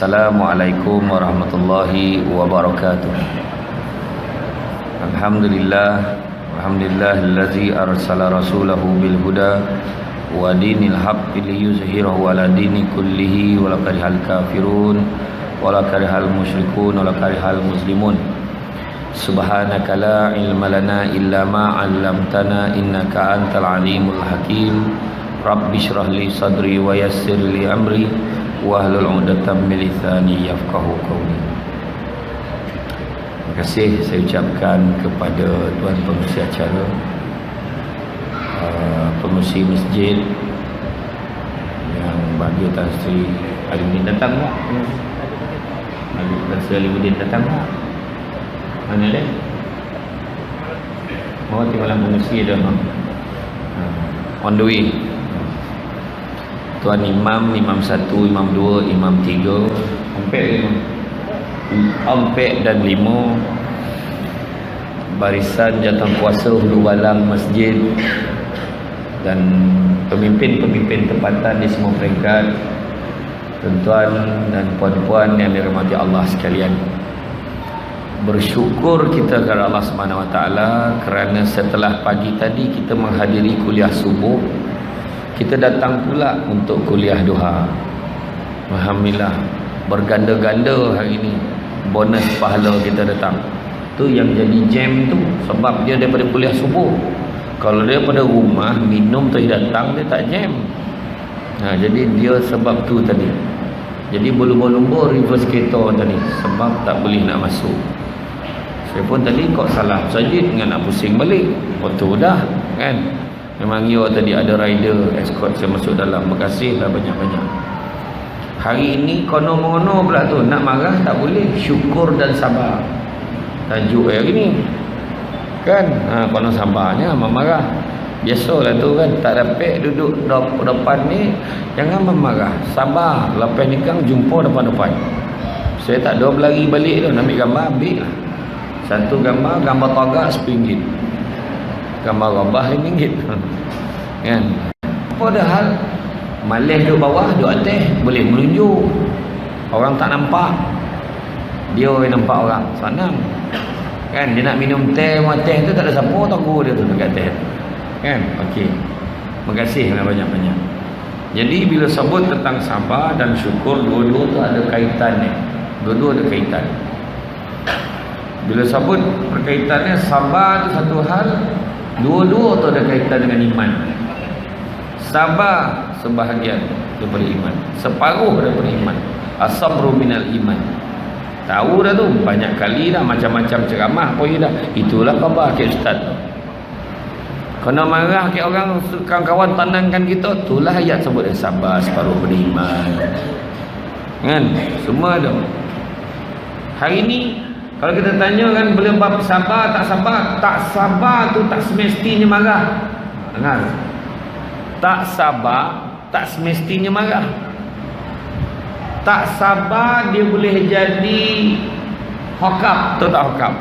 Assalamualaikum warahmatullahi wabarakatuh. Alhamdulillahillazi arsala rasulahu bil huda wa dinil haqqi liyuzhirahu ala dini kullihi wa la karihal kafirun wa la karihal musyrikun wa la karihal muslimun. Subhanaka la ilma lana illa ma 'allamtana innaka antal alimul hakim. Rabbi shrah li sadri wa yassir li amri wahlul 'uqdatam min lisani yafqahu qawli. Terima kasih saya ucapkan kepada tuan pengurusi acara, pengurusi masjid yang bahagia Tan Sri Alimuddin datang tak? Tan Sri Alimuddin datang tak? Mana dia? Oh, timbalan pengurusi dah on the way. Tuan Imam, Imam 1, Imam 2, Imam 3, Ompek dan 5, barisan jawatankuasa hulu balang masjid dan pemimpin-pemimpin tempatan di semua peringkat, tuan-tuan dan puan-puan yang dirahmati Allah sekalian. Bersyukur kita kepada Allah SWT kerana setelah pagi tadi kita menghadiri kuliah subuh, kita datang pula untuk kuliah duha. Alhamdulillah, berganda-ganda hari ini bonus pahala kita datang. Tu yang jadi jam tu sebab dia daripada kuliah subuh. Kalau dia daripada rumah minum tu datang, dia tak jam. Jadi dia sebab tu tadi. Jadi lumba-lumba reverse kereta tadi sebab tak boleh nak masuk. Saya pun tadi kok salah saja dengan nak pusing balik. Betul dah kan. Memang ya tadi ada rider escort saya masuk dalam. Berkasihlah banyak-banyak. Hari ini kono-mono pula tu, nak marah tak boleh, syukur dan sabar. Tajuk hari ni kan, kono sabarnya memarah. Biasalah tu kan, tak dapat duduk depan ni, jangan memarah, sabar. Lepas nikah jumpa depan-depan. Saya tak ada berlari balik tu, nak ambil gambar, ambil lah. Satu gambar tagak RM10, gambar rabah RM5 kan. Apa dah hal malih duduk bawah, duduk atas, boleh menunjuk. Orang tak nampak, dia yang nampak orang. Senang kan, dia nak minum teh, teh tu tak ada siapa tunggu dia tu dekat teh kan. Okey, terima kasih banyak-banyak. Jadi bila sebut tentang sabar dan syukur, dua-dua tu ada kaitannya. Dua-dua ada kaitan. Bila sebut perkaitannya, sabar tu satu hal, dua-dua tu ada kaitan dengan iman. Sabar sebahagian daripada iman, separuh daripada iman. As-sabru minal iman. Tahu dah tu, banyak kali dah macam-macam ceramah pun dah. Itulah khabar ke ustaz. Kena marah ke orang, kawan-kawan tenangkan kita, itulah ayat sebut sabar separuh daripada iman. Kan? Semua ada. Hari ni kalau kita tanya kan, boleh bab sabar tak sabar? Tak sabar tu tak semestinya marah. Dengar. Tak sabar tak semestinya marah. Tak sabar dia boleh jadi hokap, tu tak hokap,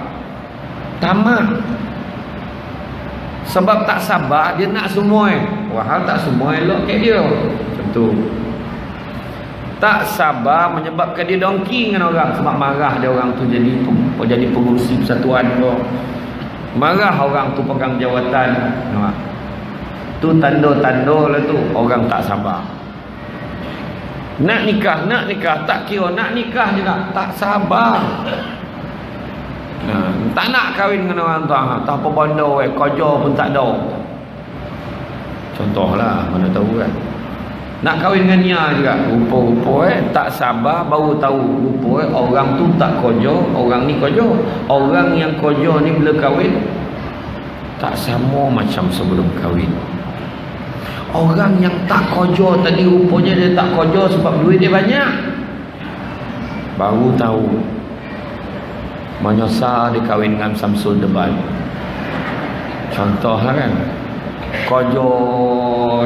tamak. Sebab tak sabar dia nak semua. Wahal tak semua elok kat dia. Macam tu. Tak sabar menyebabkan dia dongki dengan orang, sebab marah dia orang tu jadi pengurusi persatuan tu. Marah orang tu pegang jawatan. Tu tanda-tanda lah tu orang tak sabar. Nak nikah, tak kira nak nikah juga, tak sabar. Tak nak kahwin dengan orang tu, tak apa benda, kerja pun tak ada. Contohlah, mana tahu kan. Nak kahwin dengan dia juga, rupa-rupa tak sabar, baru tahu rupa orang tu tak kerja, orang ni kerja. Orang yang kerja ni bila kahwin tak sama macam sebelum kahwin. Orang yang tak kerja tadi rupanya dia tak kerja sebab duit dia banyak. Baru tahu menyesal dia kahwin dengan Samsul Deban. Contohlah kan. Kerja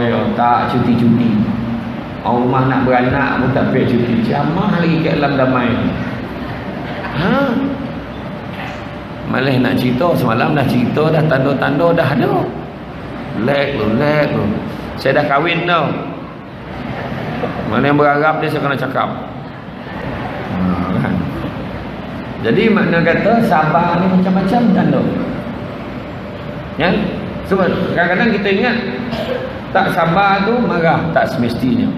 ya, tak cuti-cuti. Orang rumah nak beranak pun tak payah cuti. Jamah lagi kat dalam damai. Malah nak cerita semalam dah cerita dah, tanda-tanda dah ada. Lag lu. Saya dah kahwin tau. Mana yang berharap dia saya kena cakap. Jadi makna kata sabar ni macam-macam tanda. Ya? Sebab kadang-kadang kita ingat tak sabar tu marah, tak semestinya.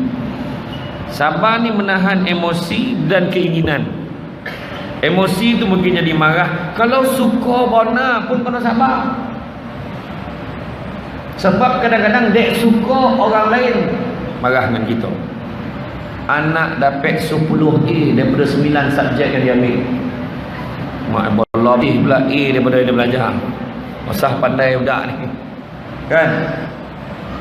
Sabar ni menahan emosi dan keinginan. Emosi tu mungkin jadi marah. Kalau suka bona pun kena sabar. Sebab kadang-kadang dek suka orang lain marah dengan kita. Anak dapat 10A daripada 9 subjek yang dia ambil. Mak lebih pula A daripada dia belajar. Masah pandai budak ni. Kan?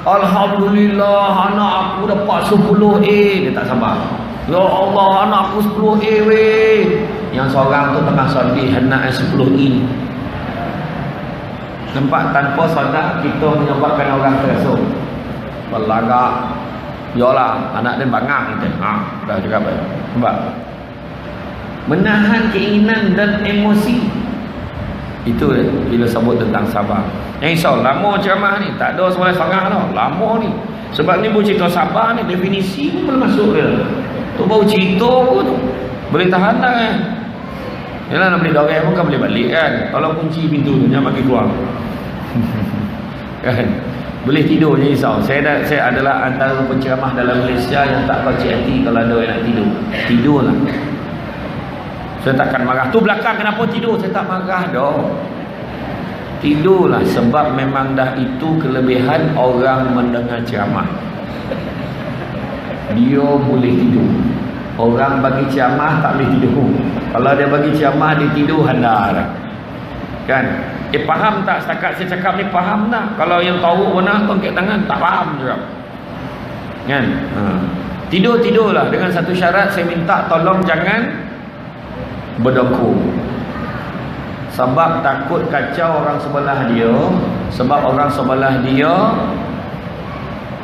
Alhamdulillah anak aku dapat 10A. Dia tak sabar. Ya Allah anak aku 10A weh. Yang seorang tu tengah sedih anak 10E. Nampak tanpa sadar kita menyebabkan orang tersuk. Berlagak. Yalah anak dia bangang kita. Dah cakap apa? Nampak? Menahan keinginan dan emosi. Itu bila sebut tentang sabar. Yang risau lama ceramah ni tak ada soalan sangat tau. Lama ni. Sebab ni pun cerita sabar ni definisi pun belum masuk dia. Tu baru cerita pun tu. Boleh tahan tak kan? Yalah nak beli dorang pun kan boleh balik kan. Kalau kunci pintu tu jangan bagi keluar. Kan? Boleh tidur je risau. Saya adalah antara penceramah dalam Malaysia yang tak kecil hati kalau ada yang nak tidur. Tidurlah. Saya takkan marah. Tu belakang kenapa tidur? Saya tak marah dah. Tidurlah sebab memang dah itu kelebihan orang mendengar ceramah. Dia boleh tidur. Orang bagi ceramah tak boleh tidur. Kalau dia bagi ceramah dia tidur handal. Kan? Faham tak setakat saya cakap ni, faham tak? Kalau yang tahu benar tongkat tangan tak faham juga. Kan? Tidurlah dengan satu syarat, saya minta tolong jangan berdengkur. Sebab takut kacau orang sebelah dia. Sebab orang sebelah dia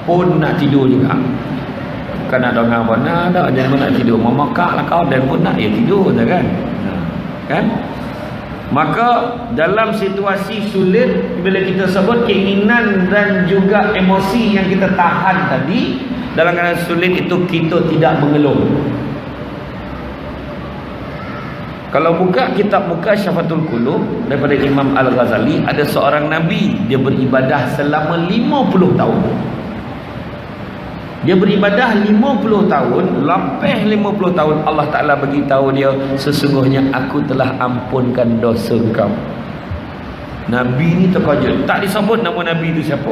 pun nak tidur juga. Bukan nak dengar benar dah, dia pun nak tidur. Memakak lah kau dan pun nak tidur je kan. Kan? Maka dalam situasi sulit, bila kita sebut keinginan dan juga emosi yang kita tahan tadi, dalam keadaan sulit itu kita tidak mengeluh. Kalau buka kitab Mukasyafatul Qulub daripada Imam Al-Ghazali, ada seorang Nabi, dia beribadah selama 50 tahun. Dia beribadah 50 tahun, lepas 50 tahun Allah Ta'ala beritahu dia, sesungguhnya aku telah ampunkan dosa kau. Nabi ni terkejut. Tak disebut nama Nabi itu siapa.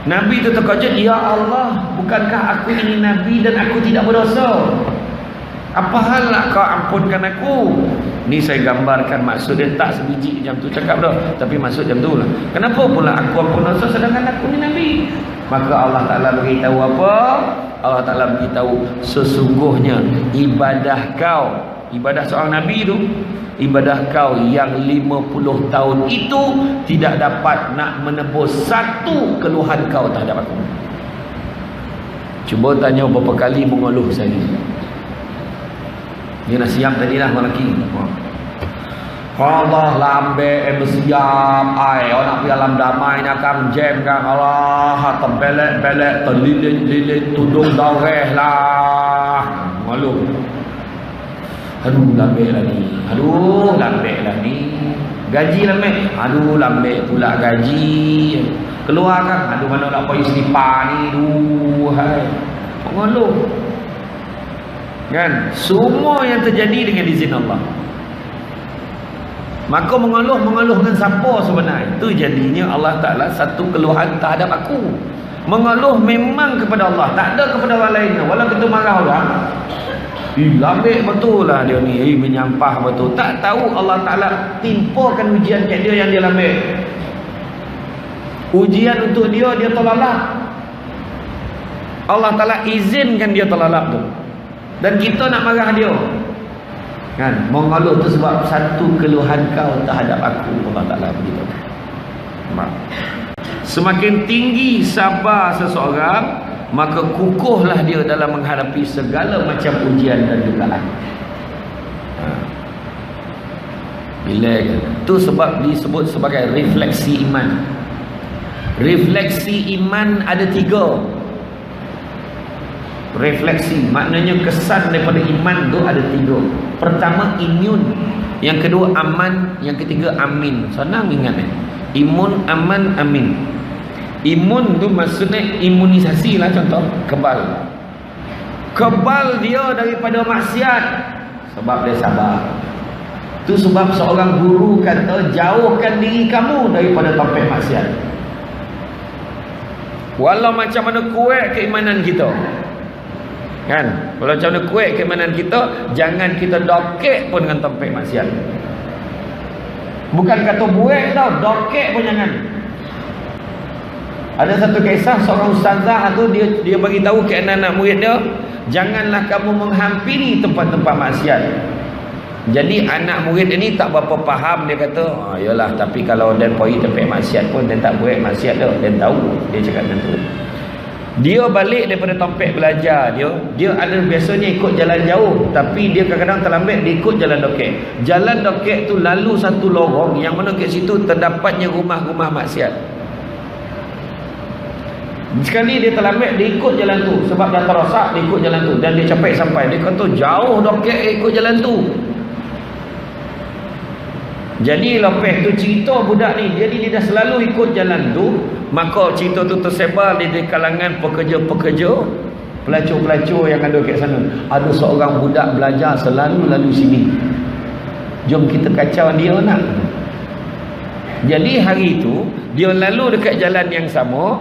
Nabi itu terkejut, ya Allah, bukankah aku ini Nabi dan aku tidak berdosa? Apa hal nak kau ampunkan aku? Ni saya gambarkan maksud dia, tak sebiji jam tu cakap dah, tapi maksud jam tu lah. Kenapa pula aku ampun dosa sedangkan aku ni Nabi? Maka Allah Ta'ala beritahu apa? Allah Ta'ala beritahu sesungguhnya ibadah kau, ibadah seorang Nabi tu, ibadah kau yang 50 tahun itu tidak dapat nak menebus satu keluhan kau terhadap aku. Cuba tanya berapa kali mengeluh saya. Dia nak siap tadi lah lelaki. Allah lambe bersiap ai nak pergi alam damai nak akan jam kan. Allah terbelek-belek terlilit-lilit tudung darah lah. Malu. Aduh lambe lah ni. Aduh lambe lah ni. Gaji lambe. Aduh lambe pula gaji. Keluar kan. Aduh mana nak pergi selipar ni. Duhai. Malu. Kan? Semua yang terjadi dengan izin Allah. Maka mengeluh dengan siapa sebenarnya? Itu jadinya Allah Ta'ala satu keluhan terhadap aku. Mengeluh memang kepada Allah, tak ada kepada orang lain. Walau kita marah orang, lambik betul lah dia ni, menyampah betul. Tak tahu Allah Ta'ala timpakan ujian kat dia yang dia lambik. Ujian untuk dia, dia terlalak. Allah Ta'ala izinkan dia terlalak tu. Dan kita nak marah dia. Kan? Mengeluh tu sebab satu keluhan kau terhadap aku. Allah Ta'ala begitu. Semakin tinggi sabar seseorang, maka kukuhlah dia dalam menghadapi segala macam ujian dan dugaan. Bila tu sebab disebut sebagai refleksi iman. Refleksi iman ada 3. refleksi, maknanya kesan daripada iman tu ada 3. Pertama imun, yang kedua aman, yang ketiga amin. Senang ingat imun, aman, amin. Imun tu maksudnya imunisasi lah, contoh kebal. Kebal dia daripada maksiat sebab dia sabar. Tu sebab seorang guru kata, jauhkan diri kamu daripada topik maksiat. Walau macam mana kuat keimanan kita, kan? Kalau macam mana kuat keimanan kita, jangan kita dokek pun dengan topik maksiat. Bukan kata buat tau, dokek pun jangan. Ada satu kisah seorang ustazah tu, dia bagi tahu ke anak-anak murid dia, janganlah kamu menghampiri tempat-tempat maksiat. Jadi anak murid ini tak berapa faham, dia kata, yalah, tapi kalau dia pergi tempat maksiat pun dia tak buat maksiat dah, dia tahu. Dia cakap macam tu. Dia balik daripada tempat belajar dia ada biasanya ikut jalan jauh, tapi dia kadang-kadang terlambat, dia ikut jalan dokek. Jalan dokek tu lalu satu lorong yang mana kat situ terdapatnya rumah-rumah maksiat. Sekali dia terlambat, dia ikut jalan tu sebab dah terosak, dia ikut jalan tu dan dia capai sampai. Dia kata jauh dokek ikut jalan tu. Jadi lepas tu cerita budak ni, jadi dia dah selalu ikut jalan tu, maka cerita tu tersebar di kalangan pekerja-pekerja, pelacur-pelacur yang ada kat sana. Ada seorang budak belajar selalu lalu sini, jom kita kacau dia nak. Jadi hari tu dia lalu dekat jalan yang sama,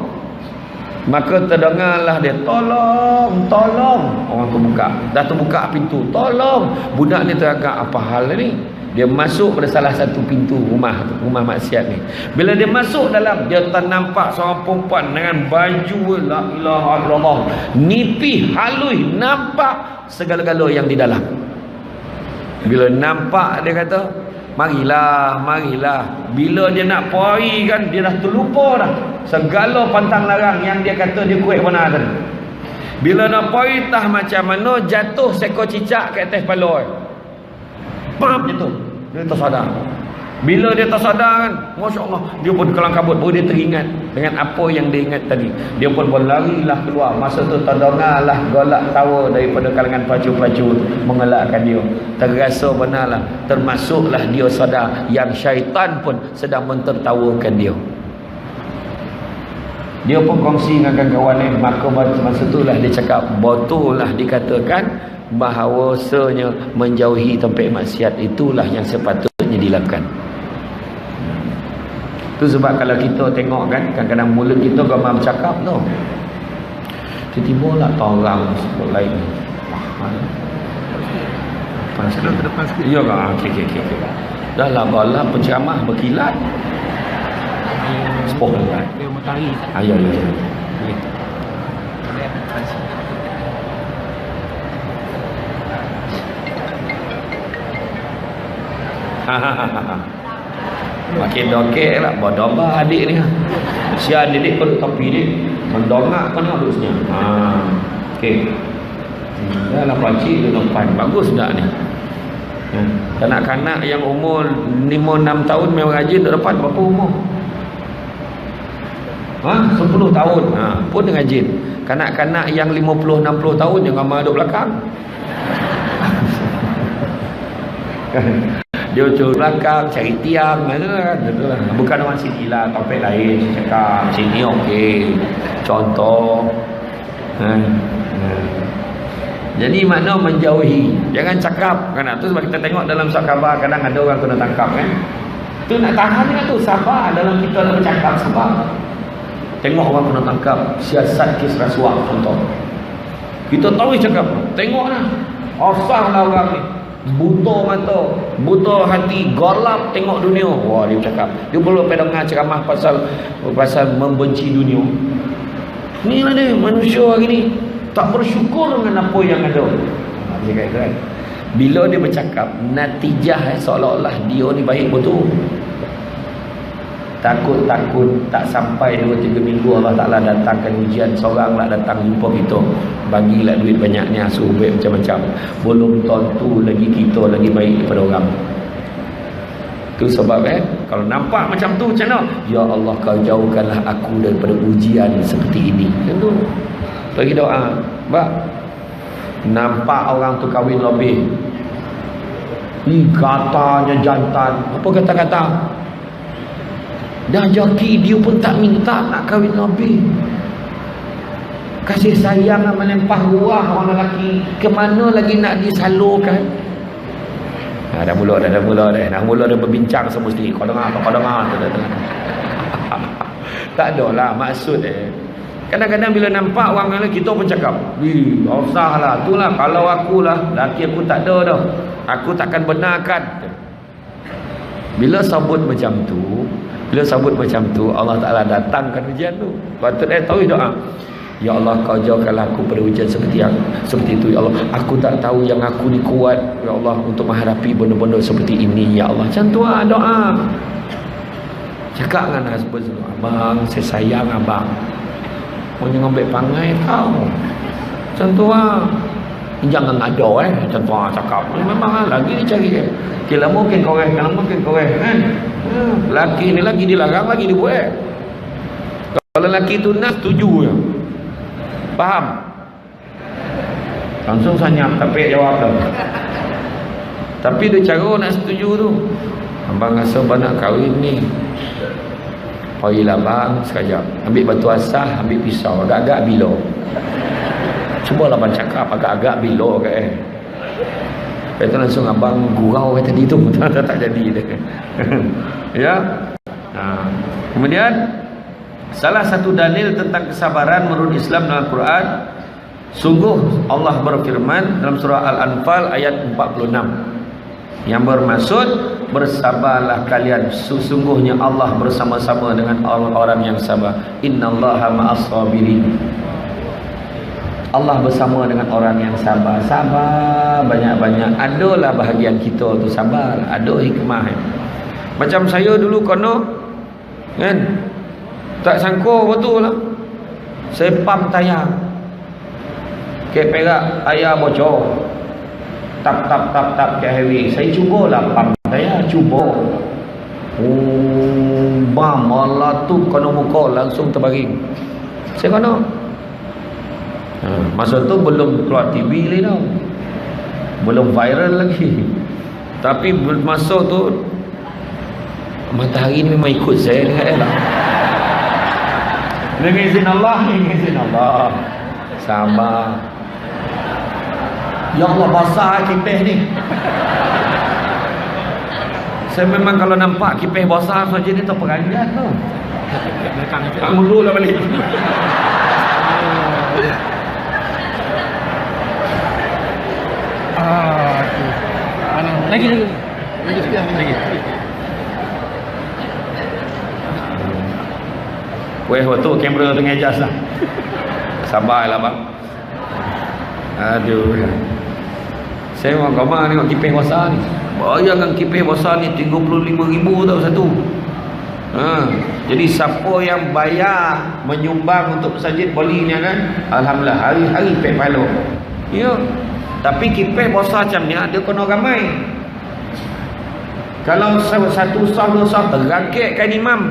maka terdengarlah dia, tolong, tolong. Orang tu buka, dah terbuka pintu, tolong. Budak ni teragak, apa hal ni? Dia masuk pada salah satu pintu rumah maksiat ni. Bila dia masuk dalam, dia ternampak seorang perempuan dengan baju la ilaha illallah, nipih, halus, nampak segala-gala yang di dalam. Bila nampak, dia kata, marilah, marilah. Bila dia nak pergi kan, dia dah terlupa dah segala pantang larang yang dia kata dia kuat benar tadi. Bila nak pergi, tah macam mana jatuh seekor cicak kat atas kepala. Pam jatuh. Dia tersadar. Bila dia tersadar kan, Masya Allah, dia pun kelang kabut, baru dia teringat dengan apa yang dia ingat tadi. Dia pun berlarilah keluar. Masa tu terdengarlah golak tawa daripada kalangan pelacur-pelacur mengelakkan dia. Terasa benarlah, termasuklah dia sadar yang syaitan pun sedang mentertawakan dia. Dia pun kongsi dengan kawan-kawan, maka masa itulah dia cakap, betullah dikatakan bahawasanya menjauhi tempat maksiat itulah yang sepatutnya dilakukan. Itu sebab kalau kita tengok kan, kadang-kadang mulut kita gambar bercakap tu, tiba-tiba lah orang sebut lain. Panas ke depan sikit? Ya kan? Okey. Dah lah bala penceramah berkilat. Sepoh kan? Dia matahari. Ya. Okey. Makin dokek lah, berdomba adik ni. Si adik pun topi ni mendongak kan duduk sini. Okey. Dah lah pakcik duduk depan. Bagus tak ni? Kanak-kanak yang umur 5-6 tahun memang rajin duduk depan. Berapa umur? 10 tahun. Pun dia rajin. Kanak-kanak yang 50-60 tahun yang ramai duduk belakang. Dia curi belakang, cari tiang, kan? Bukan orang sini lah, topik lain. Saya cakap sini okey, contoh. Jadi makna menjauhi, jangan cakap kan. Tu sebab kita tengok dalam surat khabar kadang ada orang kena tangkap kan. Tu nak tahan kan tu, sabar dalam kita nak bercakap, sabar. Tengok orang kena tangkap, siasat kes rasuah contoh. Kita tahu cakap, tengoklah, osahlah orang ni. Buta mata, buta hati, gelap tengok dunia. Wah, dia cakap, dia perlu dengar ceramah pasal membenci dunia. Inilah dia manusia hari ni tak bersyukur dengan apa yang ada. Dia kata kan, bila dia bercakap, natijah seolah-olah dia ni baik betul. Takut-takut tak sampai 2-3 minggu Allah Ta'ala datangkan ujian, seorang lah datang jumpa kita, bagilah duit banyaknya, suruh baik macam-macam. Belum tentu lagi kita lagi baik daripada orang. Itu sebab kalau nampak macam tu macam mana? Ya Allah, kau jauhkanlah aku daripada ujian seperti ini. Tentu bagi doa. Baik. nampak orang tu kahwin lebih, katanya jantan, apa kata-kata, dah joki dia pun tak minta nak kahwin lebih. Kasih sayang nak menempah ruah orang lelaki, ke mana lagi nak disalurkan? Dah mula dah berbincang semesti. Kau dengar tu tak ada lah maksud Kadang-kadang bila nampak orang lain, kita pun cakap, usahlah, itulah kalau akulah, laki aku tak ada dah, aku takkan benarkan. Bila sebut macam tu, Allah Ta'ala datangkan ujian tu. Patut tahu doa, ya Allah, kau jauhkanlah aku pada ujian seperti itu, ya Allah. Aku tak tahu yang aku ni kuat, ya Allah, untuk menghadapi benda-benda seperti ini, ya Allah. Macam tu doa. Cakap dengan husband, abang, saya sayang abang, mau jangan ambil pangai kau. Macam tu jangan ada macam tu cakap. Memang lagi dicari kira mungkin korek kan. Laki ni lagi dilarang, lagi dibuat. Kalau laki tu nak setuju je, faham, langsung senyap tapi jawab dah. Tapi dia cara nak setuju tu, abang rasa abang nak kahwin ni, pergilah bang sekejap, ambil batu asah, ambil pisau, agak-agak bilo. Cubalah abang cakap agak-agak bilo Kata langsung abang gurau tadi tu tak jadi dia. Ya. Kemudian salah satu dalil tentang kesabaran menurut Islam dalam Quran, sungguh Allah berfirman dalam surah Al-Anfal ayat 46 yang bermaksud, bersabarlah kalian, sesungguhnya Allah bersama-sama dengan orang-orang yang sabar. Innallaha ma'as sabirin. Allah bersama dengan orang yang sabar. Sabar banyak-banyak. Adalah bahagian kita tu sabar, ada hikmah. Macam saya dulu kono kan, tak sangka betul lah, saya pam tayar ke perak ayah bocor, tap ke heavy. Saya cubalah pam tayar, bam malah tu kono muka langsung terbaring. Saya kono masa tu belum keluar TV lagi tau, belum viral lagi. Tapi masa tu matahari ni memang ikut saya dengan dengan izin Allah. Sabar. Ya Allah, basah kipeh ni. Saya memang kalau nampak kipeh basah saja ni terperanjat tu. Tak mulu lah balik. Lagi. Waktu kamera tengah adjust lah. Sabarlah bang. Aduh. Saya orang kamar tengok kipih basah ni. Bayangkan kipih basah ni 35,000 tau satu. Jadi siapa yang bayar menyumbang untuk masjid belinya kan, alhamdulillah hari-hari pek pahala. Ya. Tapi kipih basah macam ni dia kena ramai. Kalau satu sah dua sah terangkitkan imam,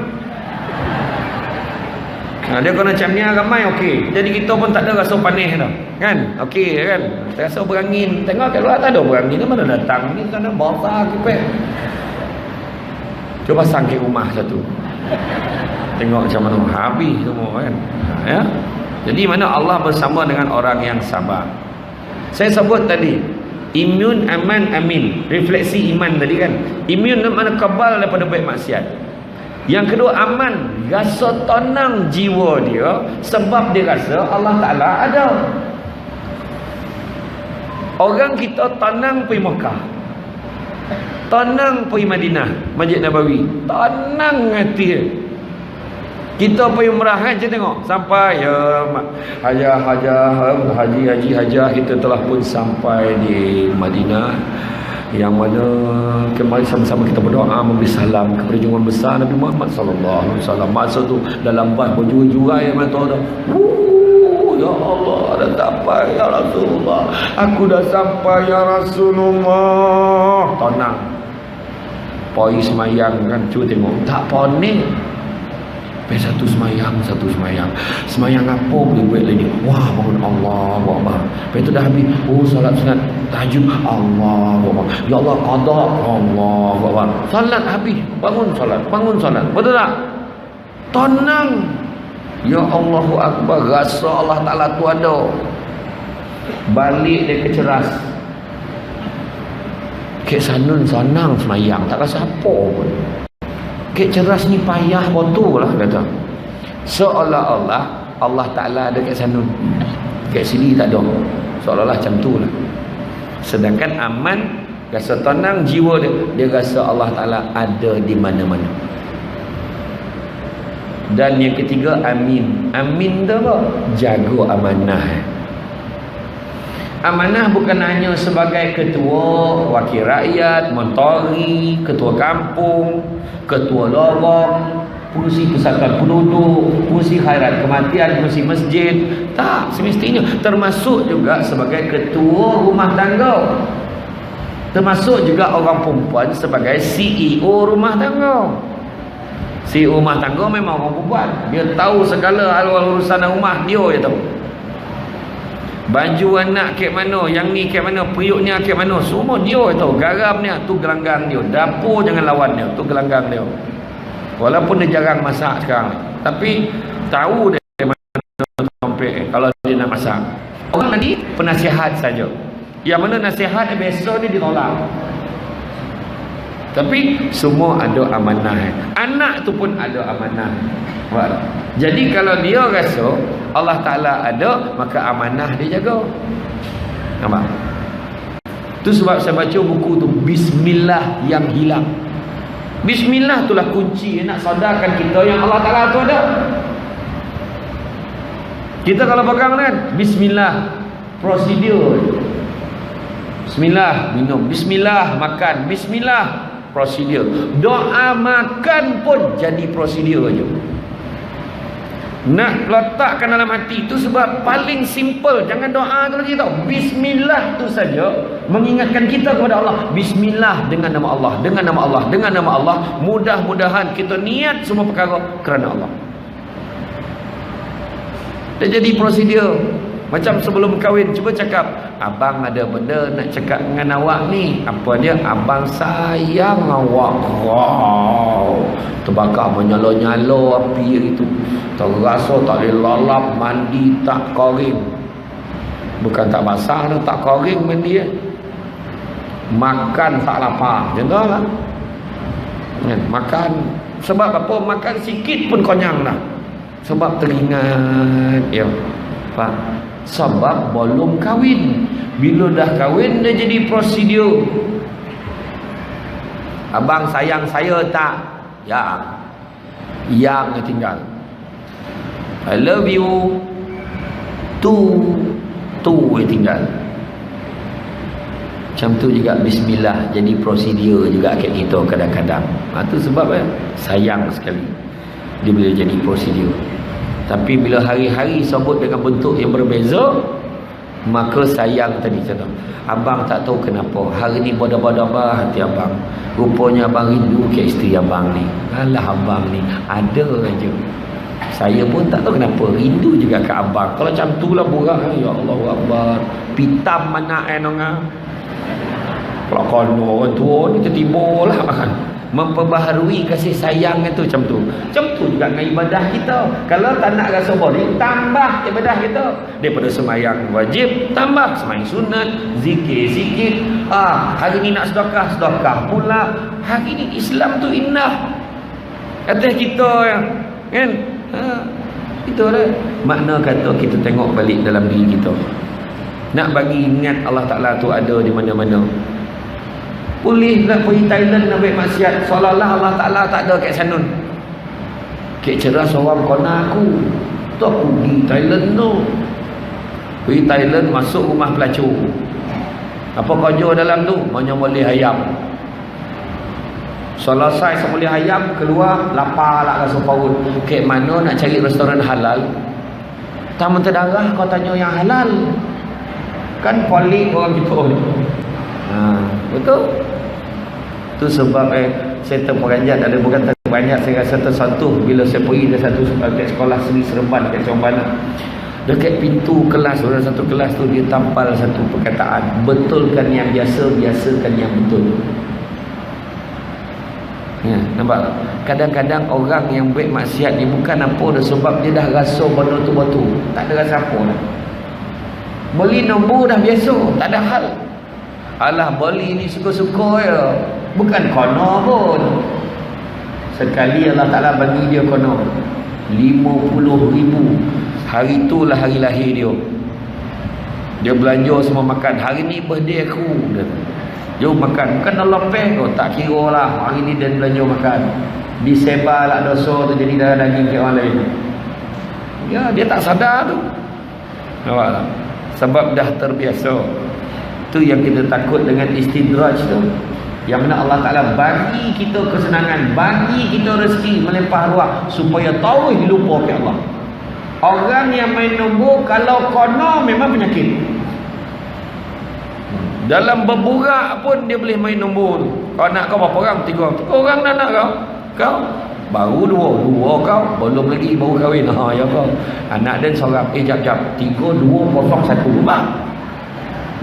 dia kena macam ni ramai, okey. Jadi kita pun tak ada rasa panih dah, kan? Okey kan? Kita rasa berangin. Tengok kat luar tak ada berangin, mana datang ni sana basah kipih. Cuba sangkit rumah satu. Tengok macam mana habis semua kan. Ya. Jadi mana Allah bersama dengan orang yang sabar. Saya sebut tadi, imun, aman, amin. Refleksi iman tadi kan. Imun mana kebal daripada baik maksiat. Yang kedua aman, rasa tenang jiwa dia sebab dia rasa Allah Ta'ala ada. Orang kita tenang pergi Mekah, tenang pergi Madinah, Masjid Nabawi, tenang hati dia. Kita pergi umrah kan, kita tengok sampai ya haji kita telah pun sampai di Madinah, yang mana kemarin sama-sama kita berdoa memberi salam kepada junjungan besar Nabi Muhammad sallallahu alaihi wasallam. Masa tu dalam bas berjurai-jurai yang mata dah. Ya Allah, dah sampai ya Rasulullah. Aku dah sampai ya Rasulullah. Tenang. Poi semayang kan, cuba tengok tak panik. Satu semayang. Semayang apa boleh buat lagi? Wah, bangun Allah Akbar. Lepas itu dah habis. Oh, salat sunat tahajud. Allah Akbar. Ya Allah, qada. Allah Akbar. Salat habis. Bangun salat. Betul tak? Tenang. Ya Allahu Akbar. Rasa Allah Ta'ala tu ada. Balik dia keceras. Kek sanun senang semayang. Tak rasa apa pun. Kek ceras ni payah betul lah kata. Seolah-olah Allah Ta'ala ada kat sana, kat sini tak ada. Seolah-olah macam tu lah. Sedangkan aman, rasa tenang jiwa dia, dia rasa Allah Ta'ala ada di mana-mana. Dan yang ketiga, amin. Amin tu apa? Jaga amanah. Amanah bukan hanya sebagai ketua, wakil rakyat, menteri, ketua kampung, ketua lorong, pengurusi persatuan penduduk, pengurusi khairat kematian, pengurusi masjid. Tak, semestinya. Termasuk juga sebagai ketua rumah tangga. Termasuk juga orang perempuan sebagai CEO rumah tangga. CEO rumah tangga memang orang perempuan. Dia tahu segala hal urusan rumah, dia je tahu. Baju anak kek mana, yang ni kek mana, periuknya kek mana, semua dia tahu. Garamnya tu gelanggang dia, dapur jangan lawan dia, tu gelanggang dia. Walaupun dia jarang masak sekarang, tapi tahu dia mana sampai kalau dia nak masak. Orang tadi penasihat saja. Yang mana nasihat besok ni ditolak. Tapi semua ada amanah. Anak tu pun ada amanah. Jadi kalau dia rasa Allah Ta'ala ada, maka amanah dia jaga. Nampak? Itu sebab saya baca buku tu, Bismillah yang hilang. Bismillah itulah kunci nak sadarkan kita yang Allah Ta'ala tu ada. Kita kalau pegang kan, Bismillah prosedur. Bismillah minum, Bismillah makan, Bismillah prosedur. Doa makan pun jadi prosedur aja. Nak letakkan dalam hati itu sebab paling simple. Jangan doa tu lagi tau. Bismillah tu saja mengingatkan kita kepada Allah. Bismillah dengan nama Allah, dengan nama Allah, dengan nama Allah. Mudah-mudahan kita niat semua perkara kerana Allah. Dia jadi prosedur. Macam sebelum kahwin, cuba cakap, abang ada benda nak cakap dengan awak ni. Apa dia? Abang sayang awak. Wow, terbakar menyala-nyala api itu. Terasa tak boleh lalap, mandi tak kering. Bukan tak basah, tak kering mandi. Makan tak lapar. Contoh lah. Makan. Sebab apa? Makan sikit pun konyang dah. Sebab teringat. Ya. Faham? Sebab belum kahwin. Bila dah kahwin dia jadi prosedur. Abang sayang saya tak? Ya. Yang dia tinggal. I love you. Tu dia tinggal. Macam tu juga Bismillah jadi prosedur juga kat kita kadang-kadang. Itu sebab sayang sekali dia boleh jadi prosedur. Tapi bila hari-hari sebut dengan bentuk yang berbeza, maka sayang tadi contoh. Abang tak tahu kenapa hari ni bodoh-bodoh hati abang. Rupanya abang rindu ke isteri abang ni. Alah abang ni ada aja. Saya pun tak tahu kenapa rindu juga ke abang. Kalau macam tu lah burak. Ya Allah Akbar. Pitam mana nonga. Kalau kono orang tua ni tiba-tiba lah makan. Memperbaharui kasih sayang itu macam tu. Macam tu juga dengan ibadah kita. Kalau tak nak rasa boleh, tambah ibadah kita. Daripada semayang wajib, tambah semayang sunat, zikir. Hari ni nak sedekah pula. Hari ni Islam tu indah. Kata kita kan? Itu lah. Makna kata kita tengok balik dalam diri kita. Nak bagi ingat Allah Ta'ala tu ada di mana-mana. Boleh nak pergi Thailand nak buat maksiat, seolah-olah Allah Ta'ala tak ada kat sana. Kek ceras orang kona aku tu aku pergi Thailand tu. Pergi Thailand masuk rumah pelacur. Apa kerja dalam tu? Menyembelih ayam. Selesai sembelih ayam, keluar lapar lah rasa perut. Kek mana nak cari restoran halal? Tak menterdarah kau tanya yang halal. Kan polik orang kita ni. Betul? Tu sebab saya terperanjat ada berkata banyak saya rasa tersentuh bila saya pergi ke satu sekolah Seri Seremban kat Combana. Dekat pintu kelas, orang satu kelas tu dia tampal satu perkataan, betulkan yang biasa, biasakan yang betul. Ya, nampak? Kadang-kadang orang yang buat maksiat ni bukan apa dah, sebab dia dah rasa benda tu batu. Tak ada rasa apa dah. Beli nombor dah biasa, tak ada hal. Alah beli ni suka-suka ya. Bukan kono pun. Sekali Allah Ta'ala bagi dia kono 50,000. Hari itulah hari lahir dia. Dia belanja semua makan. Hari ni birthday aku. Jom makan. Bukan Allah pay kau. Tak kira lah. Hari ni dia belanja makan. Disebar lah dosa tu jadi darah daging ke orang lain. Ya, dia tak sadar tu. Nampak tak? Sebab dah terbiasa. Tu yang kita takut dengan istidraj tu. Yang mana Allah Ta'ala bagi kita kesenangan, bagi kita rezeki melimpah ruah supaya tahu lupa ke Allah. Orang yang main nombor kalau kono memang penyakit. Dalam berburak pun dia boleh main nombor tu. Kau nak kau berapa orang? 3 orang. 3 orang dah nak kau. Kau baru 2 kau. Belum lagi baru kahwin. Ha ya kau. Anak dia seorang. Jap. 3, 2, 0, 1. Bang.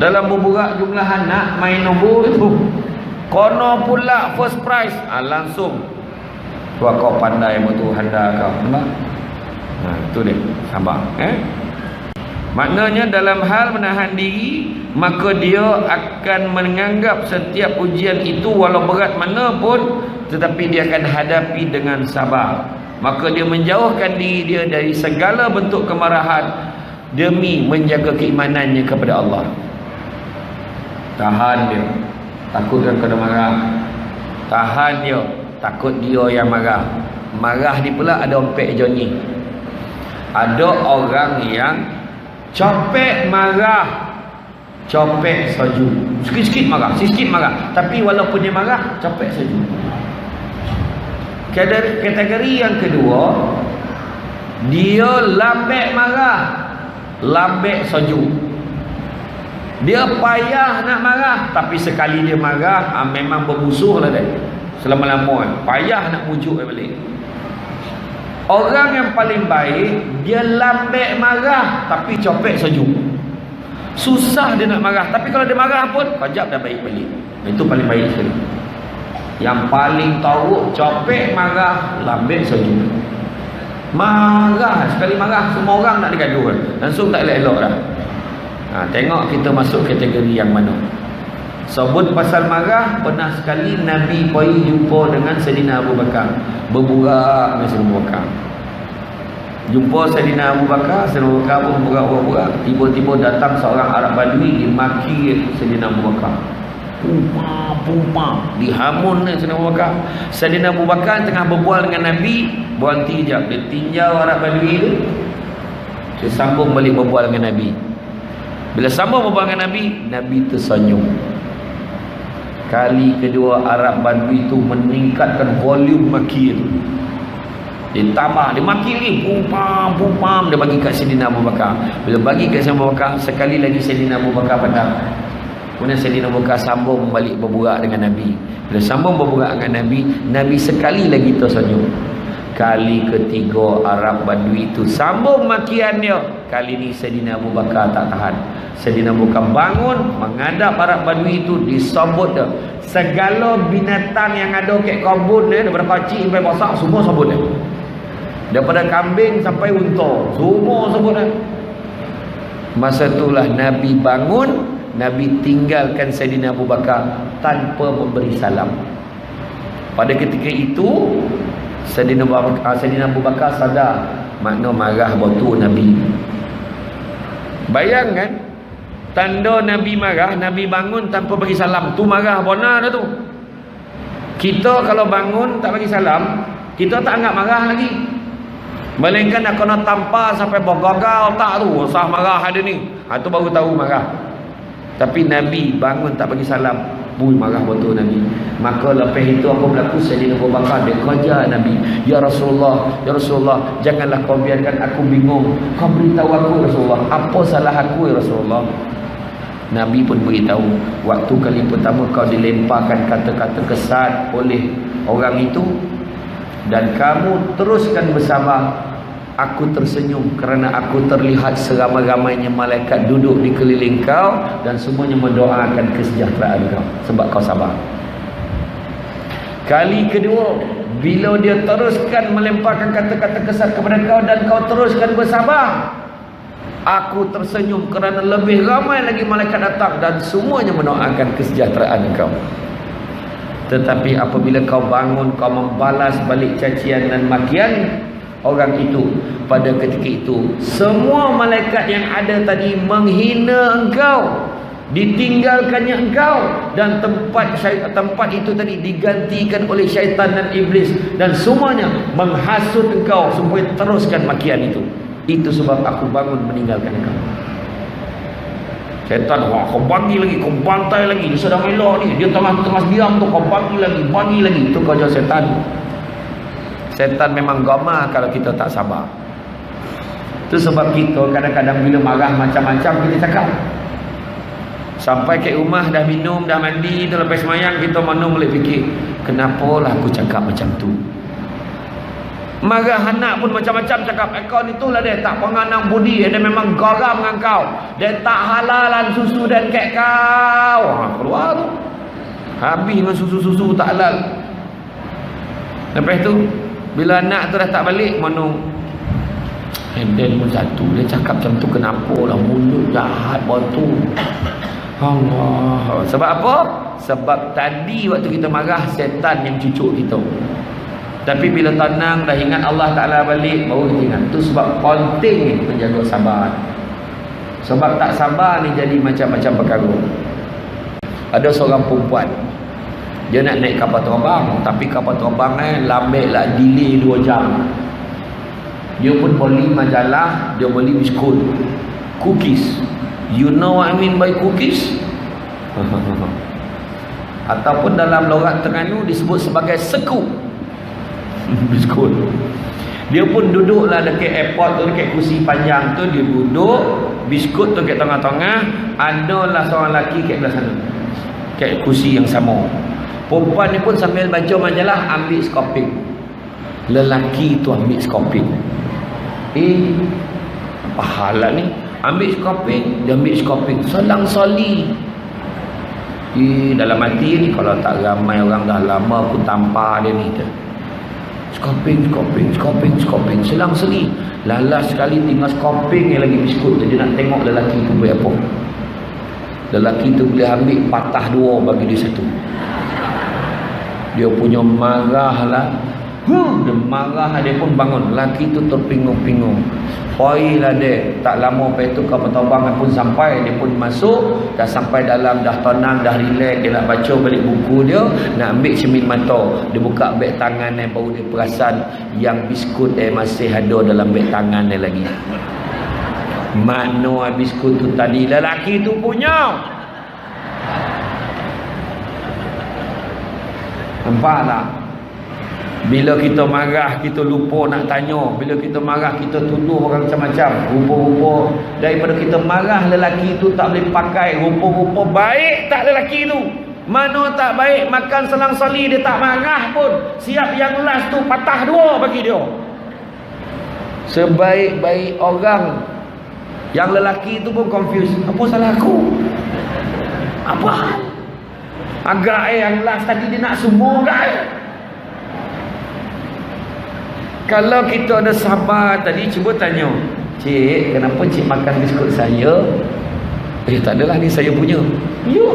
Dalam berburak jumlah anak main nombor tu. Kono pula first prize. Langsung. Tua kau pandai betul handa kau. Nampak? Itu dia. Sabar. Maknanya dalam hal menahan diri, maka dia akan menganggap setiap ujian itu walau berat mana pun, tetapi dia akan hadapi dengan sabar. Maka dia menjauhkan diri dia dari segala bentuk kemarahan demi menjaga keimanannya kepada Allah. Tahan dia, takutkan kena marah. Tahan dia, takut dia yang marah. Marah ni pula ada ompek Johnny. Ada orang yang copek marah, copek soju. Sikit-sikit marah, sikit marah. Tapi walaupun dia marah, copek soju. Kategori yang kedua, dia lambek marah, lambek soju. Dia payah nak marah, tapi sekali dia marah, memang bermusuh lah dia. Selama-lama payah nak mujuk dia balik. Orang yang paling baik, dia lambek marah tapi copek sejuk. Susah dia nak marah, tapi kalau dia marah pun kejap dah baik balik. Itu paling baik sekali. Yang paling teruk, copek marah, lambek sejuk. Marah, sekali marah semua orang nak digaduh. Langsung tak elok-elok dah. Tengok kita masuk kategori yang mana. Sebut pasal marah, pernah sekali Nabi pergi jumpa dengan Sayyidina Abu Bakar. Berburak dengan Sayyidina Abu Bakar. Jumpa Sayyidina Abu Bakar, Sayyidina Abu Bakar pun berburak-burak. Tiba-tiba datang seorang Arab Badui, dia maki Sayyidina Abu Bakar. Pumpa, dihamun Sayyidina Abu Bakar. Sayyidina Abu Bakar tengah berbual dengan Nabi, berhenti sekejap. Dia tinjau Arab Badui tu. Dia sambung balik berbual dengan Nabi. Bila sambung berbual dengan Nabi, Nabi tersenyum. Kali kedua Arab Badui itu meningkatkan volume maki itu. Dia tambah, dia maki lagi, pum-pam, dia bagi kat Sayyidina Abu Bakar. Bila bagi kat Sayyidina Abu Bakar, sekali lagi Sayyidina Abu Bakar pandang. Kemudian Sayyidina Abu Bakar sambung balik berburak dengan Nabi. Bila sambung berburak dengan Nabi, Nabi sekali lagi tersenyum. Kali ketiga Arab Badui itu sambung makian dia. Kali ni Sayyidina Abu Bakar tak tahan. Sayyidina Abu Bakar bangun, menghadap Arab Badui itu, disambut dia. Segala binatang yang ada kat kebun dia, daripada kecil sampai besar, semua sambut dia. Daripada kambing sampai unta, semua sambut dia. Masa itulah Nabi bangun, Nabi tinggalkan Sayyidina Abu Bakar tanpa memberi salam. Pada ketika itu Sayyidina Abu Bakar sadar makna marah batu Nabi. Bayangkan, tanda Nabi marah, Nabi bangun tanpa bagi salam, tu marah benar dah tu. Kita kalau bangun tak bagi salam, kita tak anggap marah lagi. Melainkan nak kena tampar sampai bergagal tak tu, sah marah ada ni. Tu baru tahu marah. Tapi Nabi bangun tak bagi salam, marah betul Nabi. Maka lepas itu apa berlaku? Sayyidina Abu Bakar dia kejar Nabi. Ya Rasulullah, janganlah kau biarkan aku bingung. Kau beritahu aku Rasulullah, apa salah aku ya Rasulullah? Nabi pun beritahu, waktu kali pertama kau dilemparkan kata-kata kesat oleh orang itu, dan kamu teruskan bersabar, aku tersenyum kerana aku terlihat seramai-ramainya malaikat duduk di keliling kau dan semuanya mendoakan kesejahteraan kau sebab kau sabar. Kali kedua, bila dia teruskan melemparkan kata-kata kesat kepada kau dan kau teruskan bersabar, aku tersenyum kerana lebih ramai lagi malaikat datang dan semuanya mendoakan kesejahteraan kau. Tetapi apabila kau bangun, kau membalas balik cacian dan makian orang itu, pada ketika itu semua malaikat yang ada tadi menghina engkau, ditinggalkannya engkau, dan tempat itu tadi digantikan oleh syaitan dan iblis, dan semuanya menghasut engkau supaya teruskan makian itu. Itu sebab aku bangun meninggalkan engkau. Syaitan, wah, kau bagi lagi, kau bantai lagi, dia sedang elok ni, dia tengah diam tu, kau bagi lagi. Itu kerja syaitan. Syaitan memang gama kalau kita tak sabar. Itu sebab kita kadang-kadang bila marah macam-macam kita cakap. Sampai ke rumah dah minum, dah mandi, dah lepas semayang, kita mana boleh fikir, kenapalah aku cakap macam tu. Marah anak pun macam-macam cakap, kau ni tu lah dia tak penganang budi, dia memang garam dengan kau, dia tak halalan susu dan kek kau. Keluar tu, habis dengan susu-susu tak halal. Lepas tu bila anak tu dah tak balik, mana handle pun satu, dia cakap macam tu, kenapa lah mulut jahat batu. Allah. Sebab apa? Sebab tadi waktu kita marah, setan yang cucuk kita. Tapi bila tenang, dah ingat Allah Ta'ala balik, baru kita ingat. Itu sebab penting menjaga sabar. Sebab tak sabar ni jadi macam-macam perkara. Ada seorang perempuan, dia nak naik kapal terbang, tapi kapal terbang lambat lah, delay 2 jam. Dia pun beli majalah, dia beli biskut, cookies. You know what I mean by cookies? Ataupun dalam logat Terengganu disebut sebagai seku. Biskut. Dia pun duduklah dekat airport tu, dekat kursi panjang tu, dia duduk, biskut tu kat tengah-tengah, adalah seorang lelaki kat belah sana, kat kursi yang sama. Perempuan ni pun sambil baca majalah, ambil skoping. Lelaki tu ambil skoping. Apa hal lah ni? Ambil skoping, dia ambil skoping, selang-sali. Dalam hati ni, kalau tak ramai orang dah lama pun tampar dia ni. Skoping, selang-sali. Lalas sekali tinggal skoping yang lagi biskut tu. Dia nak tengok lelaki tu buat apa. Lelaki tu boleh ambil patah 2 bagi dia 1. Dia punya marah lah. Dia marah, dia pun bangun. Lelaki tu terpingung-pingung. Hoi lah dia. Tak lama lepas tu kapal terbang pun sampai. Dia pun masuk. Dah sampai dalam, dah tenang, dah relax. Dia nak baca balik buku dia. Nak ambil cermin mata. Dia buka beg tangan dia, baru dia perasan yang biskut masih ada dalam beg tangan dia lagi. Mana biskut tu tadi lelaki tu punya. Nampak tak? Bila kita marah, kita lupa nak tanya. Bila kita marah, kita tuduh orang macam-macam. Rupa-rupa daripada kita marah, lelaki tu tak boleh pakai. Rupa-rupa baik tak lelaki tu. Mana tak baik, makan selang-sali dia tak marah pun. Siap yang last tu patah 2 bagi dia. Sebaik-baik orang, yang lelaki tu pun confused. Apa salah aku? Apa hal? Agak yang last tadi dia nak sembuh kan? Kalau kita ada sabar tadi, cuba tanya, cik, kenapa cik makan biskut saya? Tak adalah, ni saya punya. Ya.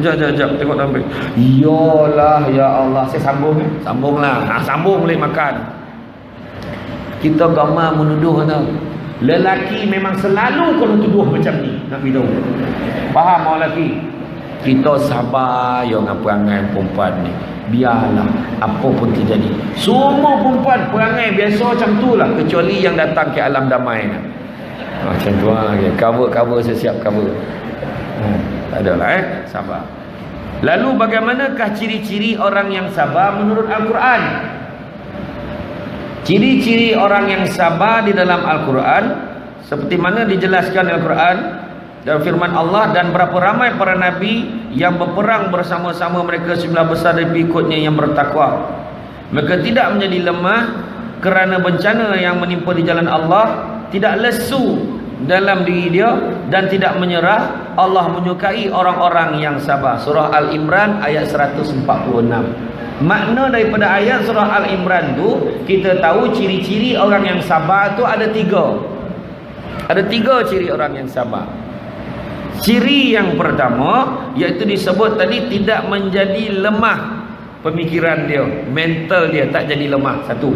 Sekejap, tengok sampai. Yalah, ya Allah. Saya sambung. Sambunglah. Sambung boleh makan. Kita gamar menuduh tau. Lelaki memang selalu kalau tuduh macam ni. Nak beritahu. Faham orang lelaki? Kita sabar yang perangai perempuan ni. Biarlah apa pun terjadi. Semua perempuan perangai biasa macam tu lah, kecuali yang datang ke alam damai ni. Macam tu lah. Cover saya siap cover. Tak adalah sabar. Lalu bagaimanakah ciri-ciri orang yang sabar menurut Al-Quran? Ciri-ciri orang yang sabar di dalam Al-Quran, seperti mana dijelaskan Al-Quran dan firman Allah, dan berapa ramai para nabi yang berperang bersama-sama mereka jumlah besar dari pengikutnya yang bertakwa. Mereka tidak menjadi lemah kerana bencana yang menimpa di jalan Allah, tidak lesu dalam diri dia dan tidak menyerah. Allah menyukai orang-orang yang sabar. Surah Al-Imran ayat 146. Makna daripada ayat surah Al-Imran tu, kita tahu ciri-ciri orang yang sabar tu ada 3. Ada 3 ciri orang yang sabar. Ciri yang pertama iaitu disebut tadi, tidak menjadi lemah pemikiran dia, mental dia tak jadi lemah. Satu,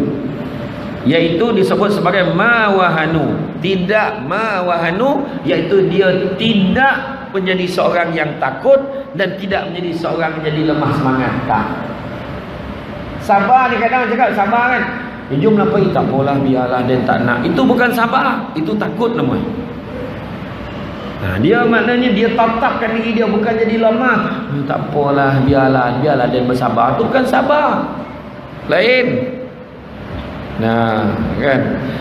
iaitu disebut sebagai mawahanu. Tidak mawahanu iaitu dia tidak menjadi seorang yang takut dan tidak menjadi seorang yang jadi lemah semangat. Tak. Sabar ni kadang cakap sabar kan, jomlah pergi, tak apalah biarlah dia tak nak. Itu bukan sabar, itu takut namanya. Dia maknanya dia tetapkan diri dia, bukan jadi lemah. Tak apalah biarlah dia bersabar. Itu bukan sabar, lain. Nah kan,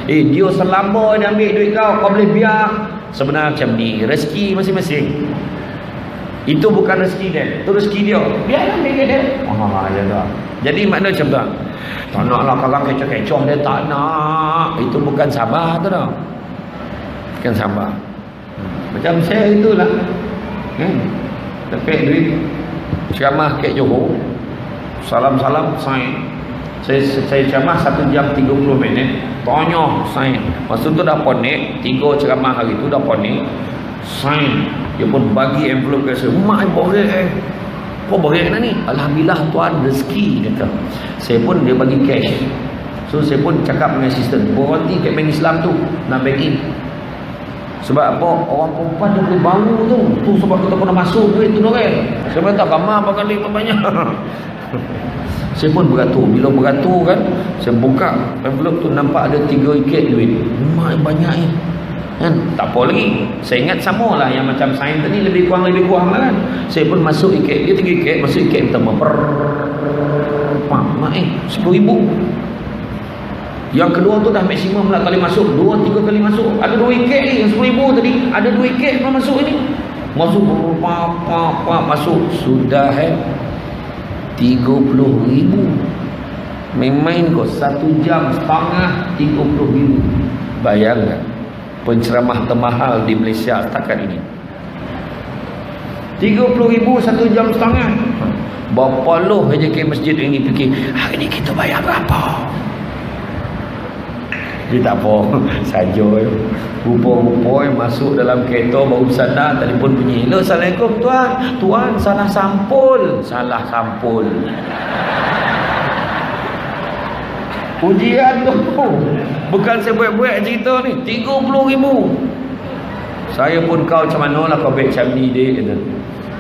dia selamba dia ambil duit kau boleh biar. Sebenarnya macam ni, rezeki masing-masing. Itu bukan rezeki dia, itu rezeki dia, biarlah ambil dia. Ya dah. Jadi makna macam tu, tak naklah kakak kecoh-kecoh dia, tak nak. Itu bukan sabar tu dah, bukan sabar. Macam saya itulah, dapat duit ceramah kat Johor, salam-salam saya ceramah 1 jam 30 minit. Tanya saya, masa tu dah ponik, 3 ceramah hari tu dah ponik. Sign, dia pun bagi envelope ke saya. Mak borek kau borek nak ni? Alhamdulillah tuan, rezeki kata. Saya pun dia bagi cash. So saya pun cakap dengan assistant, berhenti kat bank Islam tu nak bank in. Sebab apa? Orang perempuan dia boleh bau tu sebab kita kena masuk duit tu orang. Saya kata ramah apa kali banyak. Saya pun beratur. Bila beratur kan, saya buka envelope tu, nampak ada 3 ikat duit. Mak banyak ni kan, tak apa lagi. Saya ingat sama lah yang macam sains tadi, lebih kurang lah kan. Saya pun masuk ikat dia, 3 ikat, masuk ikat pertama mak 10,000. Yang kedua tu dah maksimum lah kali masuk, 2-3 kali masuk. Ada 2 ikat ni, yang 10,000 tadi ada 2 ikat pun masuk ni. Masuk masuk sudah 30,000. Main-main kau 1 jam setengah 30,000. Bayangkan penceramah termahal di Malaysia setakat ini, 30,000 1 jam setengah. Berapa loh aja ke masjid ini fikir, hari ni kita bayar berapa? Dia tak apa saja. Rupa-rupa masuk dalam kereta baru sadar, telefon bunyi. Hello, Assalamualaikum tuan, salah sampul. Ujian tu bukan saya buat-buat cerita ni, 30,000. Saya pun, kau macam mana lah kau baik macam ni dek, kata.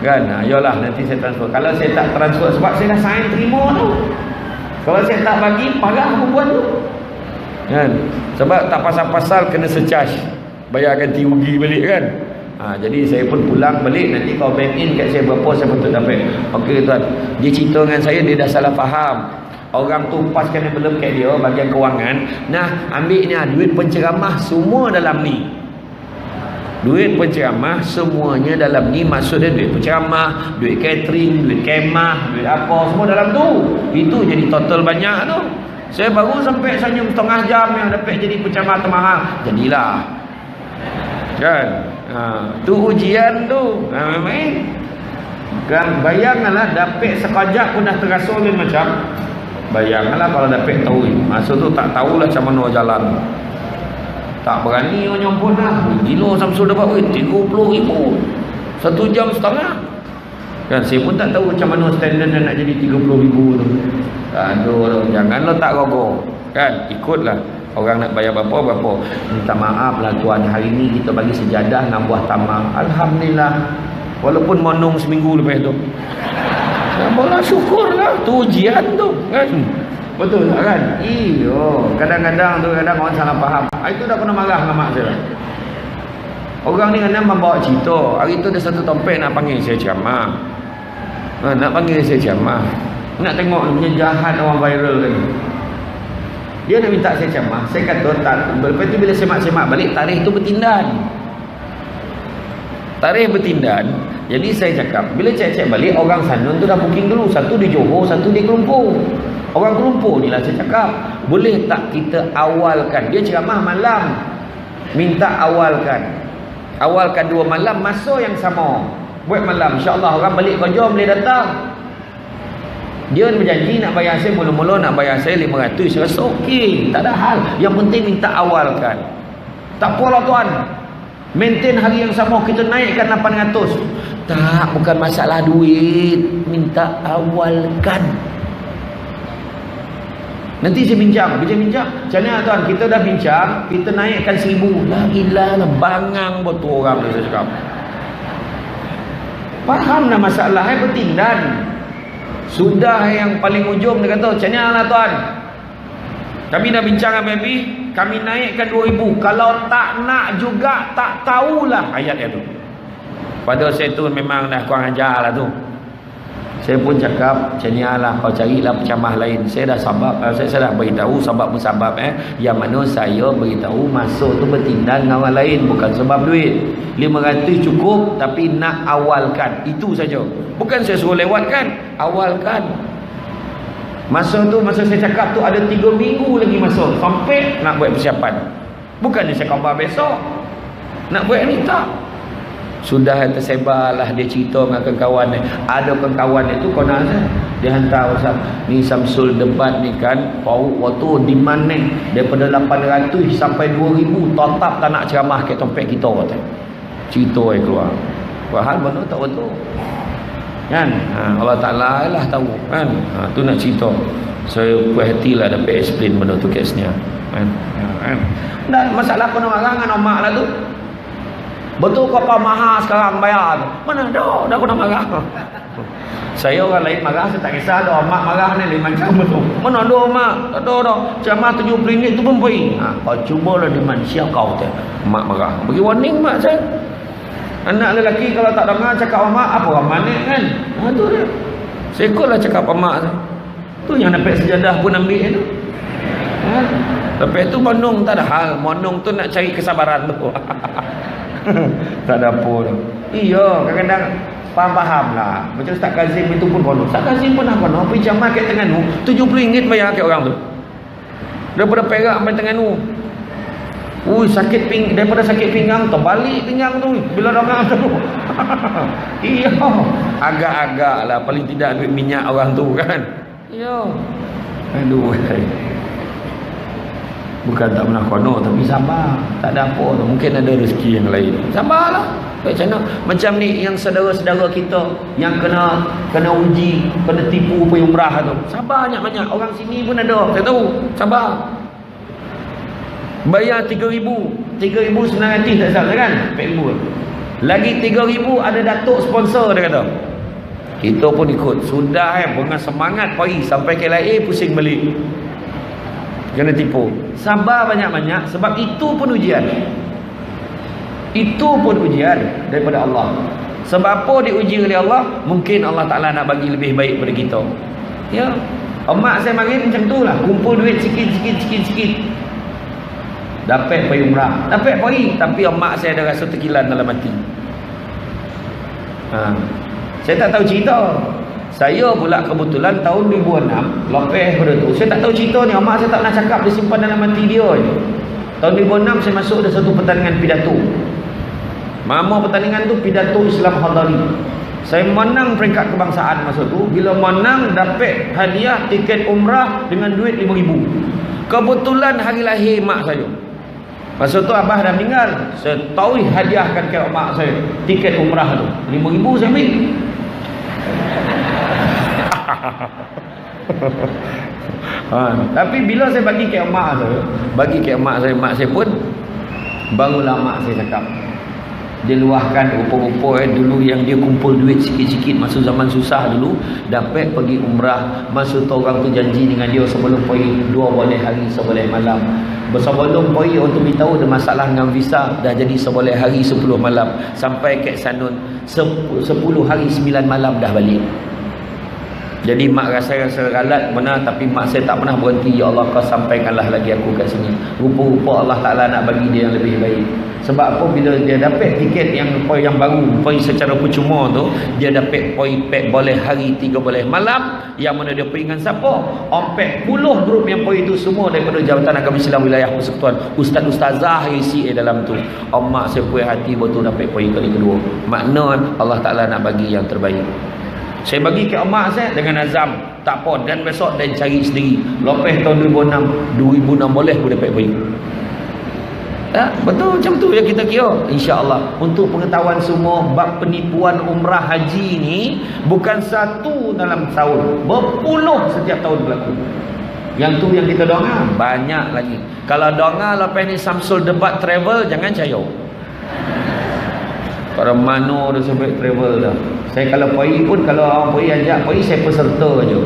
Kan, ayolah nanti saya transfer. Kalau saya tak transfer, sebab saya dah sign terima tu. Kalau saya tak bagi, parah perempuan tu kan. Sebab tak pasal-pasal kena secharge, bayar ganti rugi balik kan. Jadi saya pun pulang balik, nanti kau bank in kat saya berapa saya betul dapat. Okey tuan, dia cerita dengan saya, dia dah salah faham. Orang tu paskan envelope kat dia bahagian kewangan. Nah, ambil ni duit penceramah semua dalam ni. Duit penceramah semuanya dalam ni. Maksudnya duit penceramah, duit catering, duit kemah, duit apa, semua dalam tu. Itu jadi total banyak tu. Saya baru sampai senyum setengah jam yang dapat jadi penceramah termahal. Jadilah kan. Tu ujian tu. Memang kan, bayangkanlah dapat sekejap pun dah terasa lain macam. Bayangkanlah kalau dapat tahu. Masa tu tak tahulah macam mana jalan. Tak berani orang nyompot lah. Gila Samsul dapat 30,000 1 jam setengah kan. Saya pun tak tahu macam mana standard nak jadi 30,000 tu. Aduh, janganlah tak rogoh kan. Ikutlah orang nak bayar berapa. Minta maaf lah tuan, hari ni kita bagi sejadah dengan buah tamar. Alhamdulillah, walaupun monong seminggu lepas tu. Sabarlah, syukurlah. Tu ujian tu kan. Betul tak kan? Iyo, kadang-kadang orang salah faham. Itu dah pernah marah dengan mak saya. Orang ni kadang membawa cerita. Hari tu ada satu topik nak panggil saya ceramah. Nak panggil saya ceramah. Nak tengok punya jahat orang viral kan. Dia nak minta saya ceramah. Saya kata tak. Lepas tu bila semak-semak balik, tarikh tu bertindan. Tarikh bertindan. Jadi saya cakap, bila cek-cek balik, orang sana tu dah booking dulu. Satu di Johor, satu di Kelumpu. Orang kelumpur ni lah saya cakap. Boleh tak kita awalkan? Dia ceramah malam, minta awalkan 2 malam masa yang sama. Buat malam, insya-Allah orang balik kerja boleh datang. Dia berjanji nak bayar saya, mula-mula nak bayar saya 500. Saya rasa okey, tak ada hal. Yang penting minta awalkan. Tak apalah tuan, maintain hari yang sama, kita naikkan 800. Tak, bukan masalah duit, minta awalkan. Nanti saya bincang. Macam mana tuan, kita dah bincang, kita naikkan 1000. La ilah, bangang betul orang tu, saya cakap. Faham dah masalah, bertindan. Sudah yang paling ujung dia kata, macam mana lah tuan, kami dah bincang dengan baby, kami naikkan 2000. Kalau tak nak juga, tak tahulah ayat itu. Pada saya tu memang dah kurang ajar lah tu. Saya pun cakap, macam ni lah, kau carilah pecamah lain. Saya dah saya dah beritahu sebab-musabab yang mana saya beritahu masuk tu bertindak dengan orang lain, bukan sebab duit. 500 cukup, tapi nak awalkan, itu saja. Bukan saya suruh lewatkan, awalkan. Masa saya cakap tu ada 3 minggu lagi masa sampai nak buat persiapan. Bukannya saya khabar besok nak buat ni, tak. Sudah tersebarlah dia cerita dengan kawan-kawan ni. Ada kawan itu konon dia hantar WhatsApp, ni Samsul debat ni kan, waktu demand ni daripada 800 sampai 2000 tetap tak nak ceramah ke tempat kita kata. Cerita yang keluar. Padahal mana tak betul. Kan? Allah Taala lah tahu kan. Tu nak cerita. Saya puas hatilah dapat explain benda tu kesnya. Kan? Dan masalah kena marah dengan omak lah tu. Betul kau mahal sekarang bayar tu? Mana dah kena marah. Saya orang lain marah, saya tak kisah dah. Mak marah ni lain macam betul. Mana ada mak? Tak ada dah. Ceramah RM70 tu pun pergi. Kau cubalah di manusia kau tu. Mak marah. Bagi warning mak saya. Anak lelaki kalau tak dengar cakap mak, apa orang manik kan? Tu dia. Saya ikutlah cakap mak saya. Tu yang dapat sejadah pun ambil tu. Lepas tu monong tak ada hal. Monong tu nak cari kesabaran tu. Tak ada apa tu. Iya, kadang-kadang faham lah. Macam Ustaz Kazim itu pun konon. Ustaz Kazim pun nak konon. Pergi jamaah kat Terengganu, RM70 bayar kat orang tu. Daripada Perak sampai Terengganu. Daripada sakit pinggang terbalik pinggang tu bila orang tu. Iya. Agak-agak lah paling tidak duit minyak orang tu kan. Iya. Aduh. Bukan tak pernah kono, tapi sabar. Tak ada apa tu. Mungkin ada rezeki yang lain. Sabarlah. Macam ni yang saudara-saudara kita yang kena uji, kena tipu pergi umrah tu. Sabar banyak-banyak. Orang sini pun ada. Saya tahu. Sabar. Bayar RM3,000 senang hati tak salah kan? RM4,000. Lagi RM3,000 ada datuk sponsor dia kata. Kita pun ikut. Sudah dengan semangat pergi sampai KLIA pusing balik. Kena tipu. Sabar banyak-banyak sebab itu pun ujian. Itu pun ujian daripada Allah. Sebab apa diuji oleh Allah? Mungkin Allah Ta'ala nak bagi lebih baik pada kita. Ya. Emak saya mari macam tu lah. Kumpul duit sikit. Dapat pergi umrah. Dapat pergi. Tapi emak saya ada rasa terkilan dalam hati. Saya tak tahu cerita. Saya pula kebetulan tahun 2006 lepas pada tu saya tak tahu cerita ni. Mak saya tak nak cakap, dia simpan dalam hati dia je. Tahun 2006 saya masuk ada satu pertandingan pidato. Nama pertandingan tu Pidato Islam Hadari. Saya menang peringkat kebangsaan masa tu. Bila menang dapat hadiah tiket umrah dengan duit RM5,000. Kebetulan hari lahir mak saya. Masa tu abah dah meninggal. Saya tahu hadiahkan ke mak saya tiket umrah tu. RM5,000 saya ambil. Tapi bila saya bagi ke emak saya, mak saya pun barulah mak saya cakap. Dia luahkan rupa-rupa dulu yang dia kumpul duit sikit-sikit masa zaman susah dulu, dapat pergi umrah. Masa tu orang tu janji dengan dia sebelum pergi 2 boleh hari 1 boleh malam. Sebelum pergi untuk beritahu ada masalah dengan visa, dah jadi 1 boleh hari 10 malam. Sampai ke Sanun 10 hari 9 malam dah balik. Jadi mak rasa ralat benar, tapi mak saya tak pernah berhenti. Ya Allah, kau sampaikanlah lagi aku kat sini. Rupa-rupa Allah Ta'ala nak bagi dia yang lebih baik. Sebab apa? Bila dia dapat tiket yang poin yang baru, poin secara percuma tu, dia dapat poin pek boleh hari 3 boleh malam, yang mana dia pergi dengan siapa? 40 grup yang poin itu semua daripada Jabatan Agama Islam Wilayah Persekutuan, ustaz-ustazah isi dalam tu. Mak saya puas hati betul dapat poin kali kedua. Makna Allah Ta'ala nak bagi yang terbaik. Saya bagi ke mak saya dengan azam, tak apa, dan besok dan cari sendiri. Lepas tahun 2006 boleh pun dapat poin. Betul macam tu yang kita kira. InsyaAllah. Untuk pengetahuan semua, bab penipuan umrah haji ni bukan satu dalam tahun, berpuluh setiap tahun berlaku. Yang tu yang kita dengar banyak lagi. Kalau dengar lepas ni Samsul Debat Travel, jangan cayo. Para mana dah sampai travel dah. Saya kalau pergi pun, kalau orang pergi ajak pergi, saya peserta je.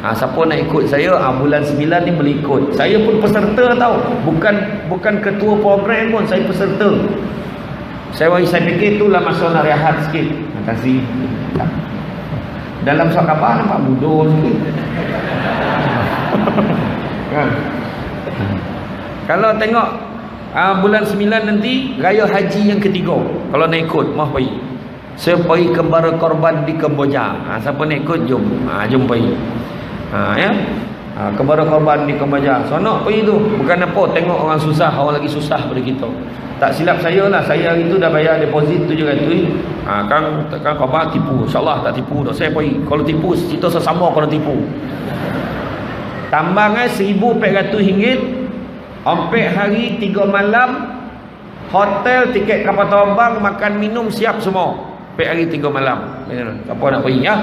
Siapa nak ikut saya, bulan 9 ni boleh ikut. Saya pun peserta tau. Bukan ketua program pun, saya peserta. Saya fikir itulah masa nak rehat sikit. Kasih. Dalam surat khabar nampak mudah sikit. Kan? Kalau tengok bulan 9 nanti raya haji yang ketiga, kalau nak ikut mah pergi. Saya pergi kembara korban di Kemboja. Siapa nak ikut jom. Jom pergi. Kembara korban di Kemboja. Sonok pergi tu. Bukan apa, tengok orang susah, orang lagi susah pada kita. Tak silap saya lah, saya hari tu dah bayar deposit RM700. Kan khabar tipu. InsyaAllah tak tipu dah. Saya pergi. Kalau tipu, kita sesama kalau tipu. Tambangnya RM1,400. 4 hari 3 malam, hotel, tiket kapal terbang, makan minum siap semua. 4 hari 3 malam. Siapa nak pergi ya?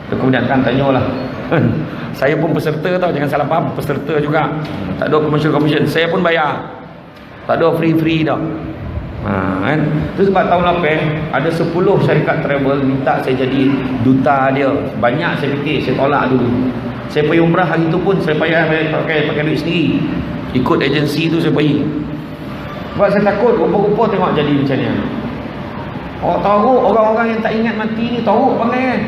Kemudian kan tanyalah. Saya pun peserta tau, jangan salah faham, peserta juga. Tak ada commission. Saya pun bayar. Tak ada free dah. Kan? Itu sebab tahun lepas ada 10 syarikat travel minta saya jadi duta dia. Banyak saya fikir, saya tolak dulu. Saya pergi umrah hari tu pun saya pakai duit sendiri. Ikut agensi tu saya pergi. Sebab saya takut rupa-rupa tengok jadi macam ni. Tahu orang-orang yang tak ingat mati ni tahu panggil kan.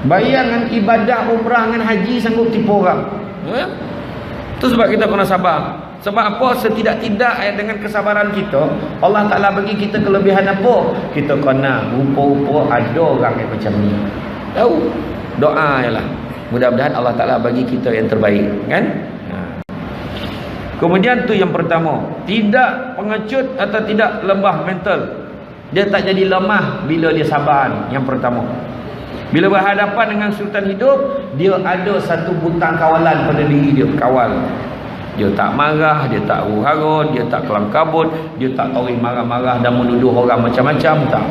Bayangkan ibadah umrah dengan haji sanggup tipu orang. Itu sebab kita kena sabar. Sebab apa? Setidak-tidak dengan kesabaran kita, Allah Ta'ala bagi kita kelebihan apa? Kita kena rupa-rupa ada orang yang macam ni. Tahu? Doa je lah. Mudah-mudahan Allah Ta'ala bagi kita yang terbaik. Kan? Kemudian tu yang pertama, tidak pengecut atau tidak lemah mental. Dia tak jadi lemah bila dia sabar. Yang pertama, bila berhadapan dengan sultan hidup, dia ada satu butang kawalan pada diri dia, kawal. Dia tak marah, dia tak huru-hara, dia tak kelam kabut, dia tak tarik marah-marah dan menuduh orang macam-macam, tak.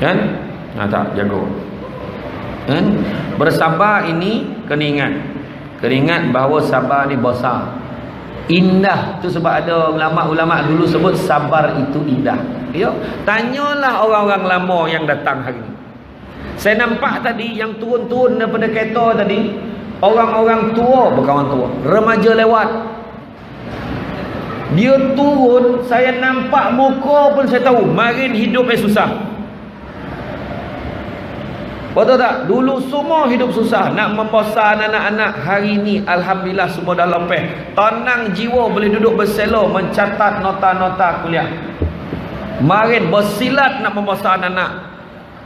Kan? Tak, jaga. Kan? Bersabar ini kena ingat. Kena ingat bahawa sabar ni besar. Indah. Tu sebab ada ulama-ulama dulu sebut sabar itu indah. Ya, tanyalah orang-orang lama yang datang hari ni. Saya nampak tadi yang turun-turun daripada kereta tadi, orang-orang tua, bukan orang tua, remaja lewat. Dia turun, saya nampak muka pun saya tahu marin hidupnya susah. Betul tak? Dulu semua hidup susah, nak membesar anak-anak. Hari ni alhamdulillah semua dah lepas. Tenang jiwa, boleh duduk berselo mencatat nota-nota kuliah. Marin bersilat nak membesar anak.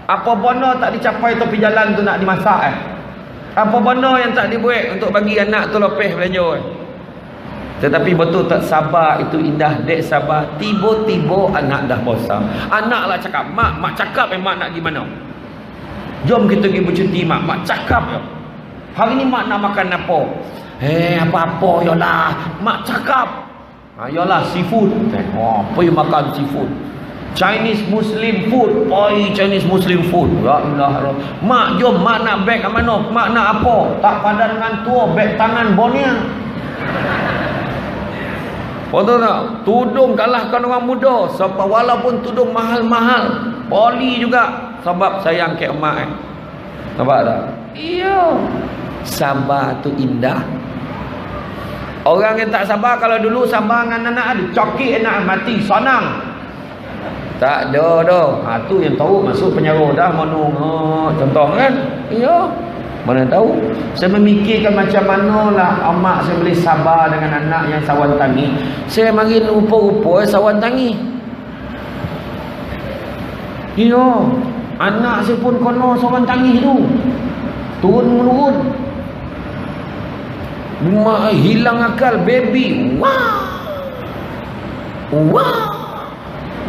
Apa benda tak dicapai tepi jalan tu nak dimasak Apa benda yang tak dibuat untuk bagi anak tu lepas belanja Tetapi betul tak, sabar itu indah. Dek sabar, tiba-tiba anak dah besar. Anak lah cakap, mak cakap mak nak pergi mana? Jom kita pergi bercuti mak cakap ya. Hari ni mak nak makan apa? Apa-apa yalah. Mak cakap. Yalah seafood. Pergi makan seafood. Chinese Muslim food. Pergi Chinese Muslim food. Ya Allah. Mak jom, mak nak beg kat mana? Mak nak apa? Tak padan dengan tua, beg tangan Bonia. Betul tak? Tudung kalahkan orang muda. Sebab walaupun tudung mahal-mahal, poli juga. Sebab sayang ke emak Nampak tak? Iya. Sabar tu indah. Orang yang tak sabar, kalau dulu sabar dengan anak ada cokik anak mati, senang. Tak ada dah. Tu yang tahu masuk penjara dah monong. Contoh kan? Ya. Mana tahu. Saya memikirkan macam manalah amak saya boleh sabar dengan anak yang sawan tangi. Saya mari rupa-rupa sawan tangi. Ya. Anak saya pun kena sawan tangi tu. Turun-menurun. Mak hilang akal baby. Wah.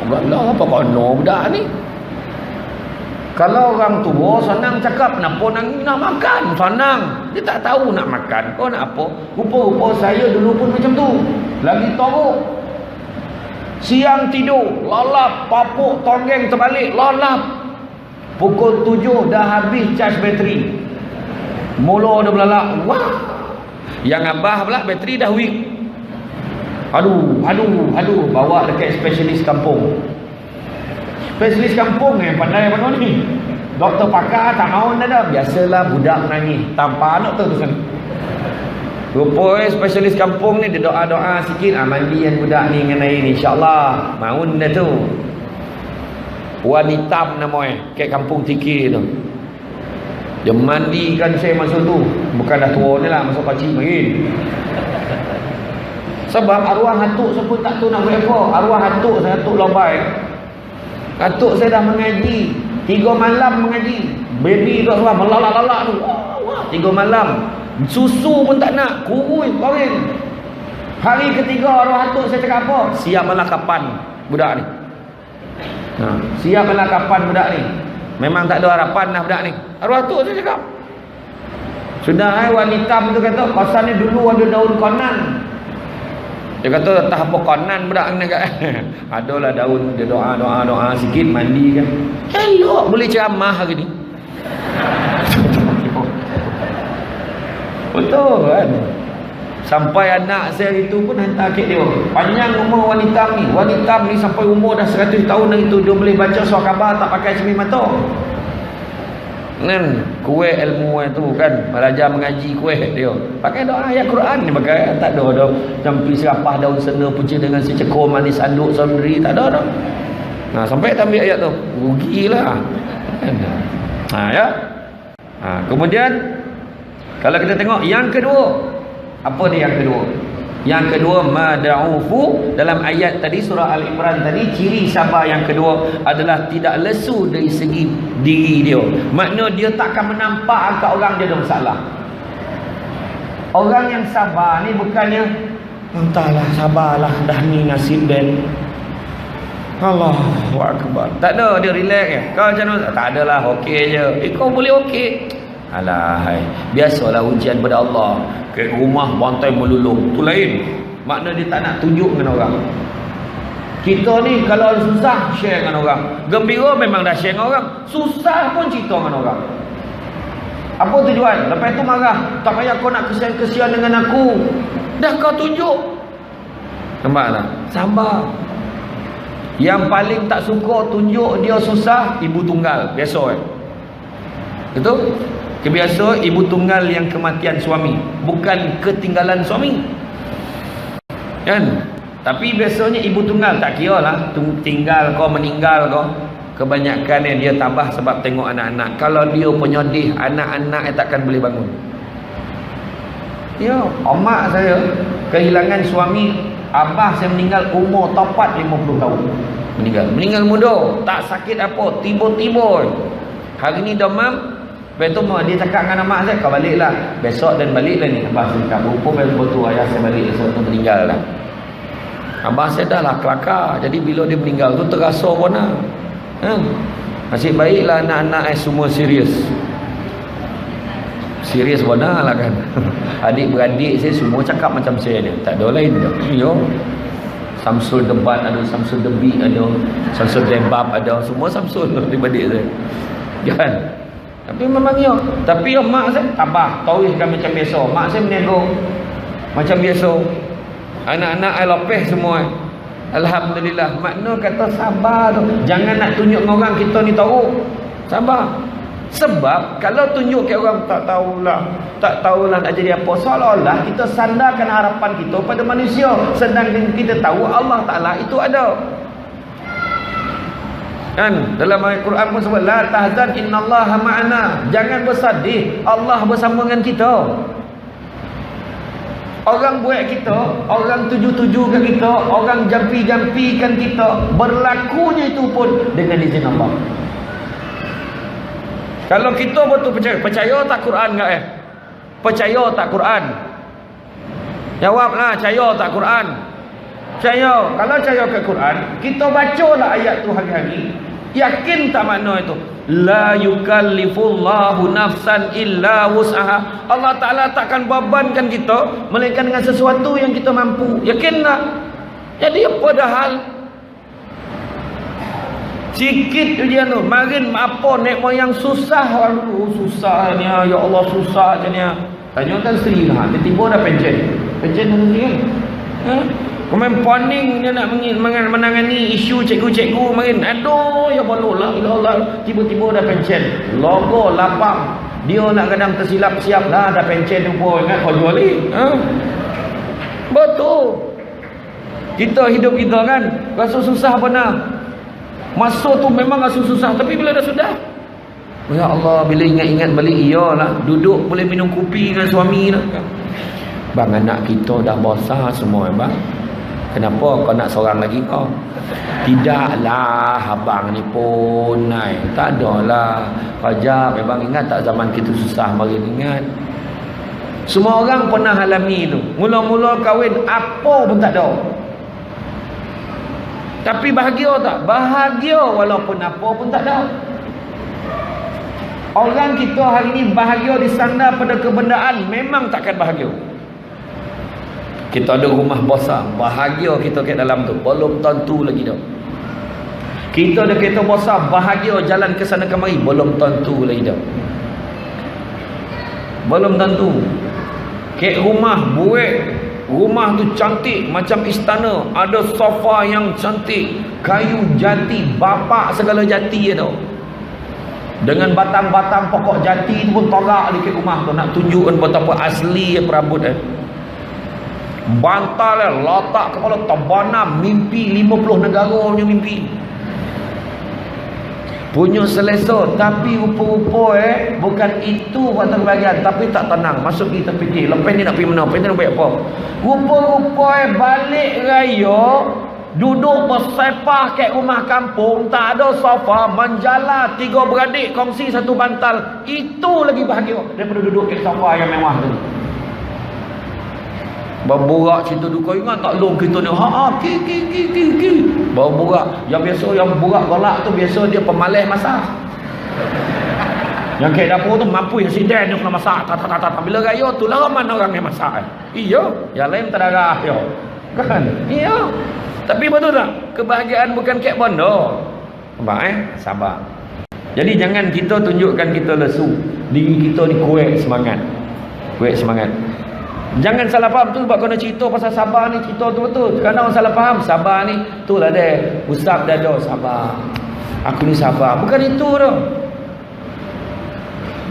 Allah apa kena budak ni? Kalau orang tua senang cakap kenapa nak makan, senang. Dia tak tahu nak makan. Kau nak apa? Rupa-rupa saya dulu pun macam tu. Lagi teruk. Siang tidur, lalap, papuk, tonggeng terbalik, lalap. Pukul 7 dah habis charge bateri. Mula dia belalak. Wah. Yang abah pula bateri dah weak. Aduh, bawa dekat spesialis kampung. Spesialis kampung yang pandai apa ni? Doktor pakar tak mahu dah. Biasalah budak menangis tanpa anak tu sana. Rupanya spesialis kampung ni dia doa-doa sikit, mandian budak ni dengan air ni, insya-Allah maun dah tu. Wanita namanya kat kampung Tikir tu. Dia mandikan saya masuk tu. Bukan dah tua ni lah, masuk kecil lagi. Sebab arwah hatuk saya pun tak tahu nak buat apa. Arwah hatuk saya, hatuk Lobai. Hatuk saya dah mengaji 3 malam mengaji. Baby tu semua melalak-lalak tu. Wah, 3 malam. Susu pun tak nak, kurui kahwin. Hari ketiga arwah hatuk saya cakap apa? Siap malah kapan budak ni. Siap malah kapan budak ni. Memang tak ada harapan dah budak ni. Arwah hatuk saya cakap. Sudah wanita tu kata pasal ni dulu ada daun konan. Dia kata tak apa konan budak ni kat. Adalah daun, dia doa sikit mandi kan. Elok boleh ceramah hari ni. Betul kan? Sampai anak saya itu pun hantar kat dia. Panjang umur wanita ni. Wanita ni sampai umur dah 100 tahun dah itu dia boleh baca surah khabar tak pakai cermin mata. Kan kuih ilmu itu kan, belajar mengaji kuih dia pakai doa ayat Quran ni, pakai tak ada dah campi serapah daun sena punca dengan secekor manis anduk sendiri, tak ada dah. Sampai ambil ayat tu rugilah kan. Ya. Kemudian kalau kita tengok yang kedua, apa ni yang kedua? Yang kedua, mad'ufu. Dalam ayat tadi surah Al-Imran tadi, ciri sabar yang kedua adalah tidak lesu dari segi diri dia. Makna dia takkan menampak angkat orang dia ada masalah. Orang yang sabar ni bukannya entahlah sabarlah dah ni nasib dan Allahu Akbar. Tak ada, dia relax je. Kau macam mana? Tak adalah, okey je. Kau boleh okey. Alah, biasalah ujian pada Allah. Ke rumah bantai melulung, tu lain. Makna dia tak nak tunjuk dengan orang. Kita ni kalau susah share dengan orang, gembira memang dah share dengan orang, susah pun cerita dengan orang. Apa tujuan? Lepas tu marah, tak payah kau nak kesian-kesian dengan aku, dah kau tunjuk. Nampak tak? Sabar. Yang paling tak suka tunjuk dia susah, ibu tunggal. Biasa kan? Betul? Kebiasa ibu tunggal yang kematian suami, bukan ketinggalan suami. Kan? Tapi biasanya ibu tunggal tak kira lah tinggal kau meninggal kau. Kebanyakan yang dia tabah sebab tengok anak-anak. Kalau dia penyedih, anak-anak takkan boleh bangun. Ya, mak saya kehilangan suami, abah saya meninggal umur tepat 50 tahun. Meninggal muda, tak sakit apa, tiba-tiba. Hari ni demam. Lepas tu dia cakap dengan mak saya, kau baliklah besok dan baliklah ni. Abah saya cakap, rupa betul ayah saya balik sebab tu meninggal lah. Abah saya dah lah kelakar. Jadi bila dia meninggal tu terasa pun lah. Nasib baiklah anak-anak semua serius. Serius benar lah kan. Adik-beradik saya semua cakap macam saya ni. Tak ada lain dah. Yo. Samsul Debat ada, Samsul Debi ada, Samsul Debab ada. Semua Samsul adik-beradik saya. Kan? Tapi memang ya. Tapi mak saya tabah, tauhidkan macam biasa. Mak saya menego macam biasa. Anak-anak I lopeh semua. Alhamdulillah. Makna kata sabar tu. Jangan nak tunjuk dengan orang kita ni tahu. Sabar. Sebab kalau tunjuk ke orang tak tahulah nak jadi apa, seolah-olah kita sandarkan harapan kita pada manusia, sedangkan kita tahu Allah Ta'ala itu ada. Kan dalam ayat Quran pun sebut la tahzan innallaha ma'ana. Jangan bersedih, Allah bersama dengan kita. Orang buat kita, orang tuju-tujukan kita, orang jampi-jampikan kita, berlakunya itu pun dengan izin Allah. Kalau kita betul percaya tak Quran enggak Percaya tak Quran? Jawablah, percaya tak Quran? Percaya. Kalau percaya ke Quran, kita bacalah ayat tu hari-hari. Yakin tak makna itu? La yukallifullahu nafsan illa wus'aha. Allah Ta'ala takkan bebankan kita melainkan dengan sesuatu yang kita mampu. Yakin tak? Jadi apa dah hal? Sikit tu dia tu. Marin apa nek moyang susah. Susah ni. Ya Allah susah je ni. Tanya kan isteri lah. Tiba-tiba dah pencen. Pencen tu sendiri kan? Kemudian poning dia nak menangani isu cikgu-cikgu marin. Aduh ya Allah. Tiba-tiba dah pencen. Logo lapang. Dia nak kadang tersilap siap dah pencen rupa. Ingat kau jual ni. Betul. Kita hidup kita kan rasa susah benar. Masa tu memang rasa susah, tapi bila dah sudah, ya Allah, bila ingat-ingat balik, iyalah, duduk boleh minum kopi dengan suami lah. Bang, anak kita dah besar semua bang. Kenapa kau nak seorang lagi kau? Tidaklah abang ni pun tak adalah. Kajap bang, ingat tak zaman kita susah, mari ingat. Semua orang pernah alami tu. Mula-mula kahwin apa pun tak ada. Tapi bahagia tak? Bahagia walaupun apa pun tak ada. Orang kita hari ni bahagia disandar pada kebendaan, memang takkan bahagia. Kita ada rumah besar, bahagia kita kat dalam tu, belum tentu lagi dah. Kita ada kereta besar, bahagia jalan ke sana kemari, belum tentu lagi dah. Belum tentu. Kek rumah buat, rumah tu cantik macam istana, ada sofa yang cantik, kayu jati, bapak segala jati dia tu. Dengan batang-batang pokok jati tu pun tolak di rumah tu, nak tunjukkan betapa asli perabot bantal letak kepala terbanam, mimpi 50 negara punya mimpi. Punya selesa, tapi rupa-rupa bukan itu faktor kebahagiaan, tapi tak tenang. Masuk kita fikir, lepas ni nak pergi mana? Lepas ni nak buat apa? Rupa-rupa balik raya, duduk bersepah kat rumah kampung, tak ada sofa, menjala 3 beradik kongsi satu bantal. Itu lagi bahagia daripada duduk kat sofa yang mewah tu. Berburak cerita duka, ingat tak long kita ni ki. Berburak yang biasa, yang burak golak tu biasa dia pemalas masak. Yang kat dapur tu mampu yang siden dia kena masak tak. Bila raya tu lah mana orang yang masak. Iya, yang lain tak darah ya. Kan? Iya. Tapi betul tak? Kebahagiaan bukan kat bondo. Nampak sabar. Jadi jangan kita tunjukkan kita lesu. Diri kita ni kuat semangat. Kuat semangat. Jangan salah faham tu sebab kena cerita pasal sabar ni, cerita tu betul. Kerana orang salah faham sabar ni itulah dia. Ustaz dah ada sabar. Aku ni sabar. Bukan itu tu.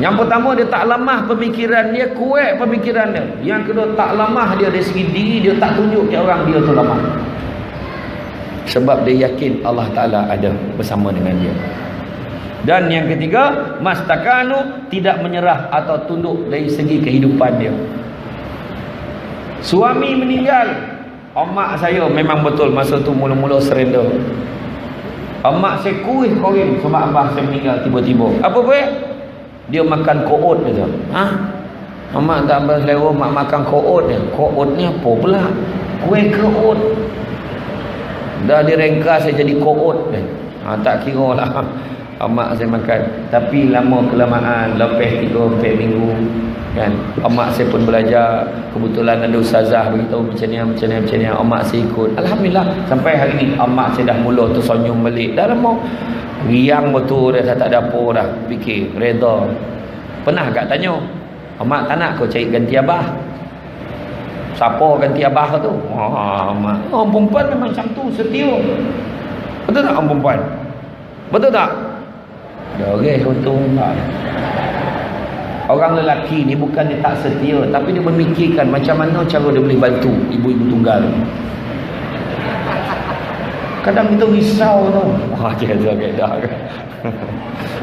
Yang pertama dia tak lemah pemikiran dia, kuat pemikiran dia. Yang kedua tak lemah dia dari segi diri, dia tak tunjuk ke orang dia tu lemah. Sebab dia yakin Allah Ta'ala ada bersama dengan dia. Dan yang ketiga, mastakanu, tidak menyerah atau tunduk dari segi kehidupan dia. Suami meninggal, mak saya memang betul masa tu mula-mula surrender. Mak saya kuih korin sebab abah saya meninggal tiba-tiba. Apa buat? Dia makan koot dia. Mak tak abah selera mak makan koot dia. Koot ni apa pula? Kuih koot. Dah direngka saya jadi koot dia. Tak kira lah. Mak saya makan. Tapi lama kelamaan, lepas 3-4 minggu kan, mak saya pun belajar. Kebetulan ada ustazah beritahu macam ni. Mak saya ikut. Alhamdulillah sampai hari ni mak saya dah mula tersenyum balik. Dah lama riang betul dah, tak ada apa dah. Fikir reda. Pernah tak tanya mak tak nak kau cari ganti abah? Siapa ganti abah tu? Mak. Perempuan memang macam tu, setia. Betul tak perempuan? Betul tak? Doreh untung tak. Orang lelaki ni bukan dia tak setia, tapi dia memikirkan macam mana cara dia boleh bantu ibu-ibu tunggal. Kadang kita risau tu. Wah, dia kata kaedah kan.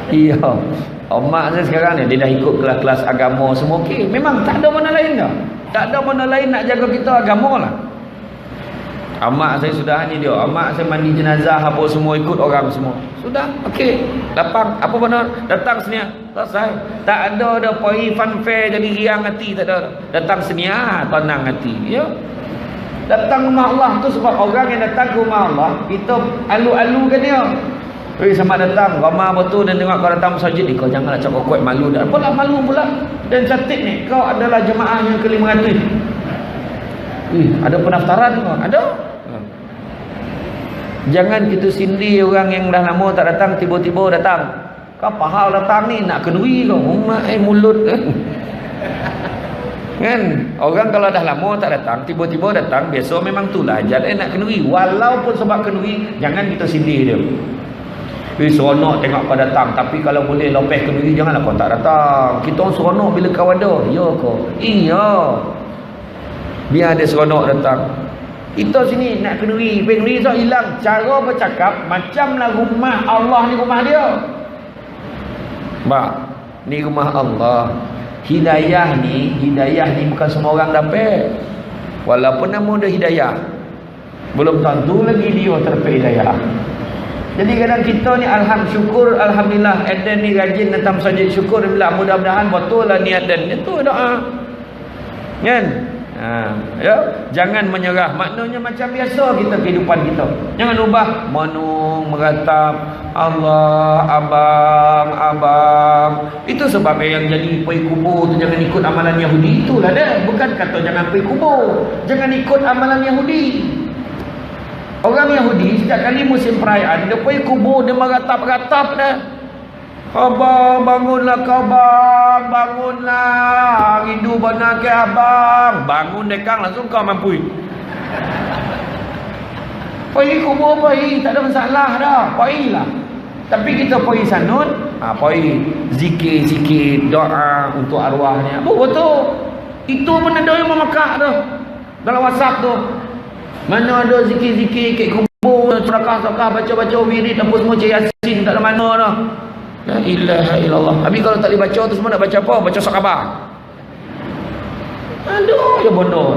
Iya. Mak saya sekarang ni dia dah ikut kelas-kelas agama semua okey. Memang tak ada mana lain dah. Tak ada mana lain nak jaga kita agama lah. Amak saya sudah ni dia. Amak saya mandi jenazah apa semua ikut orang semua. Sudah okey. Lapang apa benar datang sini selesai. Tak ada poi funfair jadi riang hati tak ada. Datang sini tenang hati. Ya. Datang rumah Allah tu sebab orang yang datang ke rumah Allah kita alu-alu kan dia. Sama datang ramai betul dan tengok kau datang masjid ni, kau janganlah cakap kuat malu dah. Apalah malu pula. Dan cantik ni kau adalah jemaah yang ke-500. Ada pendaftaran kau? Ada? Jangan kita sindir orang yang dah lama tak datang tiba-tiba datang. Kau pahal datang ni nak kenduri kau. Mulut kan? Orang kalau dah lama tak datang tiba-tiba datang biasa memang itulah jalan nak kenduri. Walaupun sebab kenduri jangan kita sindir dia. Seronok tengok kau datang. Tapi kalau boleh lopeh kenduri janganlah kau tak datang. Kita orang seronok bila kau ada. Ya kau? Iya. Biar ada seronok datang. Kita sini nak kenduri. Kenduri tu hilang. Cara bercakap macamlah rumah Allah ni rumah dia. Bak, ni rumah Allah. Hidayah ni bukan semua orang dapat. Walaupun nama dia hidayah, belum tentu lagi dia terdapat hidayah. Jadi kadang kita ni syukur alhamdulillah Eden ni rajin datang masjid syukur alhamdulillah mudah-mudahan betul lah niat dan itu doa kan. Ya, jangan menyerah. Maknanya macam biasa kita kehidupan kita. Jangan ubah menung meratap Allah abang. Itu sebab yang jadi pergi kubur tu jangan ikut amalan Yahudi. Itulah dia. Bukan kata jangan pergi kubur, jangan ikut amalan Yahudi. Orang Yahudi setiap kali musim perayaan dia pergi kubur, dia meratap-ratap dah. Abang bangunlah kau bang, bangunlah, rindu benar ke abang. Bangun dekang langsung kau mampu. Pergi kubur pergi, tak ada masalah dah, pergilah. Tapi kita pergi sanut, pergi zikir-zikir, doa untuk arwahnya. Apa betul? Itu pun ada yang memakak tu dalam WhatsApp tu. Mana ada zikir-zikir kat kubur, sedekah-sedekah, baca-baca wirid apa semua, cik Yasin tak ada mana dah. La ilaha illallah. Habis kalau tak boleh baca tu semua nak baca apa? Baca surat khabar. Aduh, ya bodoh.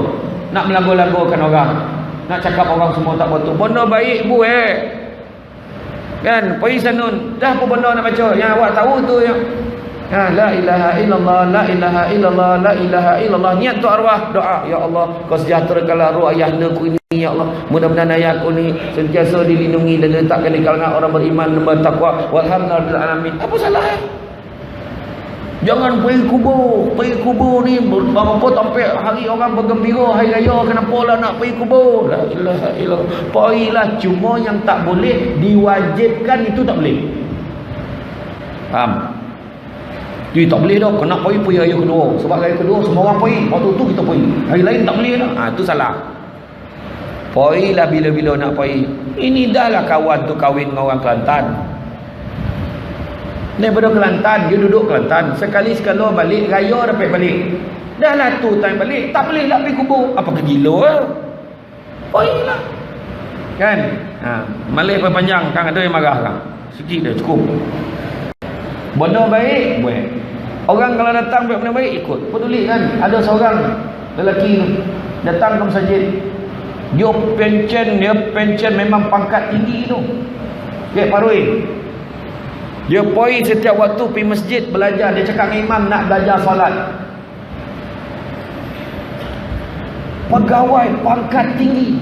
Nak melagu-lagukan orang. Nak cakap orang semua tak betul. Bodoh baik bu kan, pergi sanun. Dah apa benda nak baca? Yang awak tahu tu yang la ilaha illallah, la ilaha illallah, la ilaha illallah. Niat tu arwah doa, ya Allah kau sejahterakanlah roh ayahanda ku ini ya Allah. Mudah-mudahan ayah aku ni sentiasa dilindungi dan diletakkan di kalangan orang beriman dan bertakwa. Walhamdulillah alamin. Apa salah Jangan pergi kubur ni berapa sampai hari orang bergembira hari raya, kenapa lah nak pergi kubur? La ilaha illallah. Pergilah, cuma yang tak boleh diwajibkan itu tak boleh. Faham? Dia tak boleh dah, kena pergi hari kedua. Sebab hari kedua semua orang pergi, waktu tu kita pergi. Hari lain tak boleh dah. Itu salah. Pergilah bila-bila nak pergi. Ini dah lah kawan tu kahwin dengan orang Kelantan. Daripada Kelantan, dia duduk Kelantan. Sekali-sekala balik, raya dapat balik. Dah lah tu time balik. Tak boleh nak pergi kubur. Apa kegila lah. Pergilah. Kan? Malik panjang, kan ada yang marah kan? Sikit dah, cukup. Benda baik, buat. Orang kalau datang buat benda baik, ikut. Peduli kan? Ada seorang lelaki tu datang ke masjid. Dia pencen memang pangkat tinggi tu. Dia parui. Dia pergi setiap waktu pergi masjid belajar. Dia cakap dengan imam nak belajar solat. Pegawai pangkat tinggi.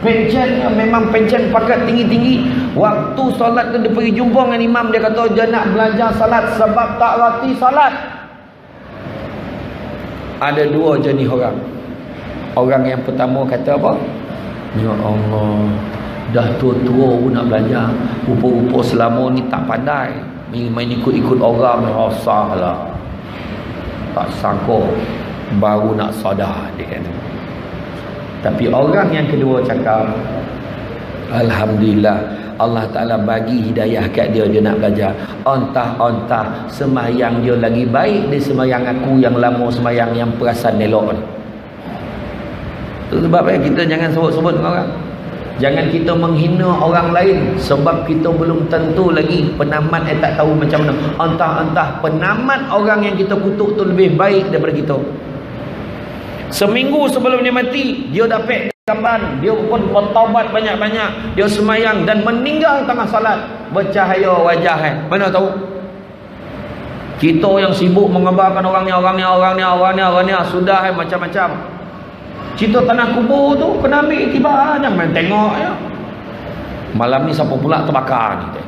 Pencen memang pencen pangkat tinggi-tinggi. Waktu solat tu dia pergi jumpa dengan imam. Dia kata dia nak belajar solat sebab tak reti solat. Ada dua jenis orang. Orang yang pertama kata apa? Ya Allah, dah tua-tua pun nak belajar. Rupa-rupa selama ni tak pandai. Main ikut-ikut orang. Rasahlah. Tak sangka baru nak sadar dia kata. Tapi orang yang kedua cakap, alhamdulillah Allah Ta'ala bagi hidayah kat dia, dia nak belajar. Ontah-ontah sembahyang dia lagi baik dari sembahyang aku yang lama sembahyang yang perasan elok ni. Itu sebab kita jangan sebut-sebut dengan orang. Jangan kita menghina orang lain sebab kita belum tentu lagi penamat tak tahu macam mana. Entah-entah penamat orang yang kita kutuk tu lebih baik daripada kita. Seminggu sebelum dia mati, dia dapat gambar, dia pun bertaubat banyak-banyak, dia semayang dan meninggal tengah salat, bercahaya wajah. Mana tahu? Kita yang sibuk mengabarkan orang ni sudah macam-macam. Cerita tanah kubur tu kena ambil iktibar, jangan main tengok ya. Malam ni siapa pula terbakar ni?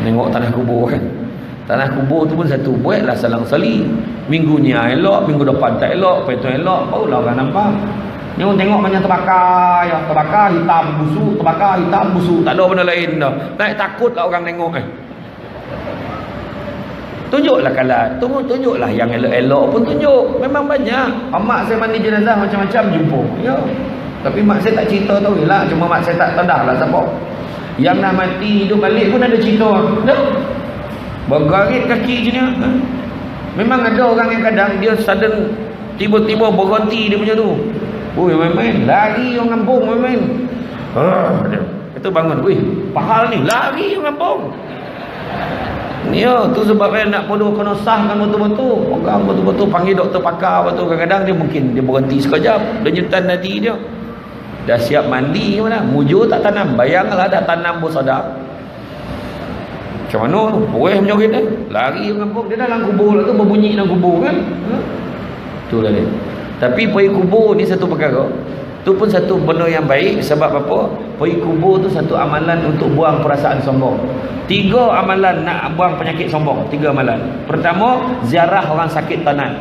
Tengok tanah kubur kan. Tanah kubur tu pun satu, buatlah salang-sali. Minggu ni elok, minggu depan tak elok, lepas tu elok, barulah orang nampak. Ni orang tengok banyak terbakar ya, terbakar hitam busuk, terbakar hitam busuk, tak ada benda lain dah. Takutlah orang tengok Tunjuklah kalat, tunjuklah yang elok-elok pun tunjuk. Memang banyak. Mak saya mandi jenazah macam-macam jumpa. Ya. Tapi mak saya tak cerita tahu lah, cuma mak saya tak tahu dah lah siapa. Yang dah mati hidup balik pun ada cerita. Dah. Bergarit kaki je ni. Memang ada orang yang kadang dia sudden tiba-tiba berhenti dia punya tu. Oh, main-main, lari orang kampung main-main. Itu bangun, weh, pahal ni, lari orang kampung. Ya, tu sebabnya nak perlu kena sahkan betul-betul. Orang betul-betul panggil doktor pakar betul. Kadang-kadang dia mungkin dia berhenti sekejap, dia nyutan hati dia. Dah siap mandi mana? Mujur tak tanam. Bayanglah dah tanam pun sadar. Macam mana tu? Boleh menjoget lari orang kampung. Dia dalam kubur lah tu, berbunyi dalam kubur kan. Itulah dia. Tapi pergi kubur ni satu perkara. Tu pun satu benda yang baik. Sebab apa? Pergi kubur tu satu amalan untuk buang perasaan sombong. 3 amalan nak buang penyakit sombong. 3 amalan. Pertama, ziarah orang sakit tanat.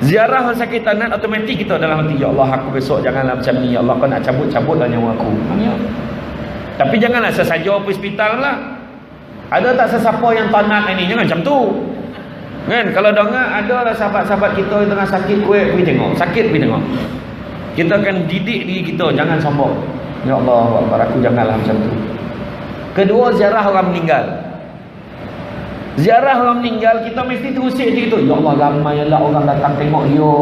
Ziarah orang sakit tanat, automatik kita dalam hati, ya Allah, aku besok janganlah macam ni. Ya Allah, kau nak cabut-cabutlah nyawa aku. Tapi janganlah sesaja pergi hospital lah. Ada tak sesiapa yang tanat ni? Jangan macam tu. Kan? Kalau dengar ada lah sahabat-sahabat kita yang tengah sakit, pergi tengok. Sakit, pergi tengok. Kita akan didik diri kita, jangan sombong. Ya Allah, aku janganlah macam tu. Kedua, ziarah orang meninggal. Ziarah orang meninggal, kita mesti terusik je itu. Ya Allah, ramai lah orang datang tengok dia.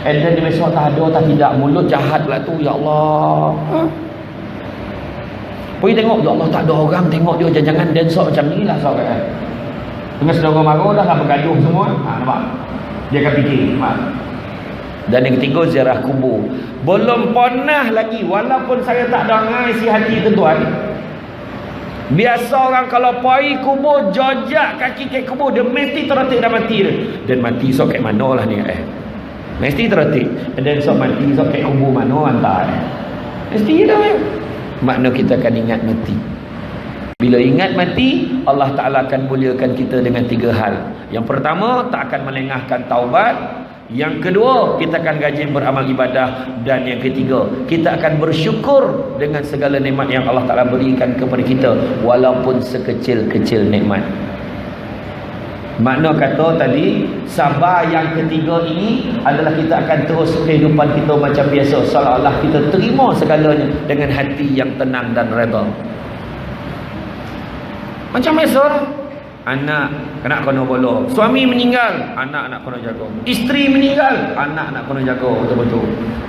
And then dia besok tak ada, tak tidak. Mulut jahat lah tu, ya Allah. Pergi tengok, ya Allah, tak ada orang tengok dia. Jangan densok macam ni lah. Dengan saudara mara dah lah bergaduh semua. Nampak? Dia akan fikir. Dan yang ketiga, ziarah kubur. Belum pernah lagi, walaupun saya tak dengar isi hati tuan-tuan, biasa orang kalau pergi kubur, jojak kaki ke kubur, dia mesti terletik dah mati dia. Dan mati esok kat mana lah ni mesti terletik. Dan esok mati esok kat kubur mana hantar mesti dah makna kita akan ingat mati. Bila ingat mati, Allah Ta'ala akan muliakan kita dengan 3 hal. Yang pertama, tak akan melengahkan taubat. Yang kedua, kita akan rajin beramal ibadah. Dan yang ketiga, kita akan bersyukur dengan segala nikmat yang Allah Ta'ala berikan kepada kita, walaupun sekecil-kecil nikmat. Makna kata tadi, sabar yang ketiga ini adalah kita akan terus kehidupan kita macam biasa, seolah-olah kita terima segalanya dengan hati yang tenang dan redha. Macam biasa, anak nak kena bola, suami meninggal, anak nak kena jaga, isteri meninggal, anak nak kena jaga betul-betul.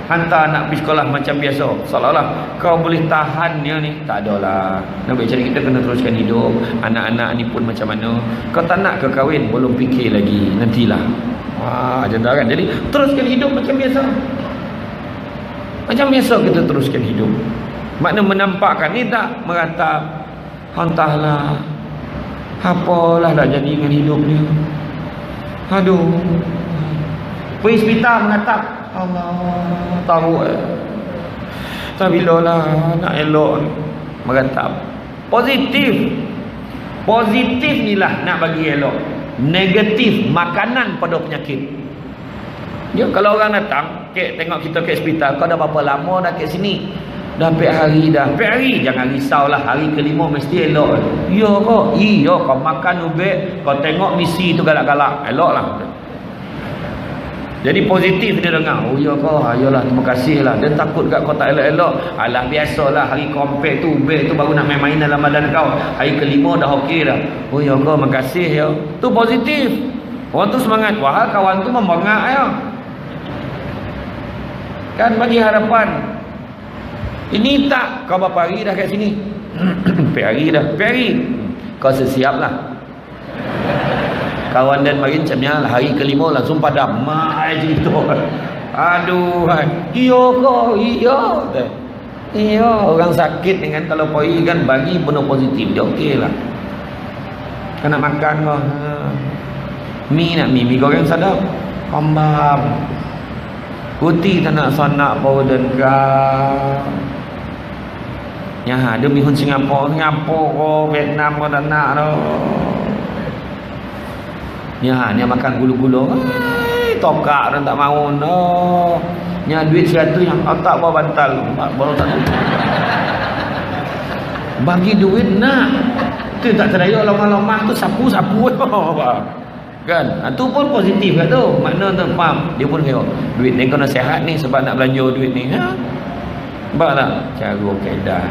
Hantar anak pergi sekolah macam biasa, seolah-olah kau boleh tahan dia ni. Tak adalah. Nak cari, kita kena teruskan hidup. Anak-anak ni pun macam mana, kau tak nak ke kahwin, belum fikir lagi, nantilah. Macam tu kan. Jadi teruskan hidup macam biasa. Macam biasa kita teruskan hidup. Makna menampakkan ni tak meratap, entahlah apalah dah jadi dengan hidup dia. Aduh. Pergi hospital mengatap, Allah tahu tak bila lah nak elok mengatap. Positif ni lah nak bagi elok. Negatif makanan pada penyakit. Ya, kalau orang datang tengok kita ke hospital, kau dah berapa lama dah kat sini? Dah 4 hari dah. 4 hari, jangan risaulah, hari kelima mesti elok. Ya kok? Iya, kau makan ubek, kau tengok misi tu galak-galak, eloklah. Jadi positif dia dengar. Oh ya kau, ayolah, terima kasih lah. Dia takut kat kau tak elok-elok. Alah biasalah, hari kompek tu ubek tu baru nak main-main dalam badan kau. Hari kelima dah okey dah. Oh ya kau, makasih ya. Tu positif. Orang tu semangat. Wah, kawan tu membangak ya. Kan bagi harapan. Ini tak, kau berapa hari dah kat sini? Pergi dah, pergi. Kau sesiap lah. Kawan dan marin macamnya hari kelima langsung padam. Mai cerita. Aduh, iyo kau, iyo. Iyo, orang sakit dengan kalau pergi kan bagi penuh positif. Dia okey lah. Kau nak makan kau. Mi nak mi goreng sadap. Kambam. Putih tak nak sanak powder kau. Ya, dia mihun Singapura kau, Vietnam kau tak nak tu. Ya, dia makan gulu-gulu. Tokak dan tak mahu no. Nya duit 100 yang otak bawa bantal. Baru tak tahu. Bagi duit nak. Tu tak teraya lomah-lomah tu sapu-sapu. Kan? Itu pun positif kat tu. Makna tu faham. Dia pun kata, duit ni kena sihat ni sebab nak belanja duit ni. Ha? Nampak tak? Cara kaedah.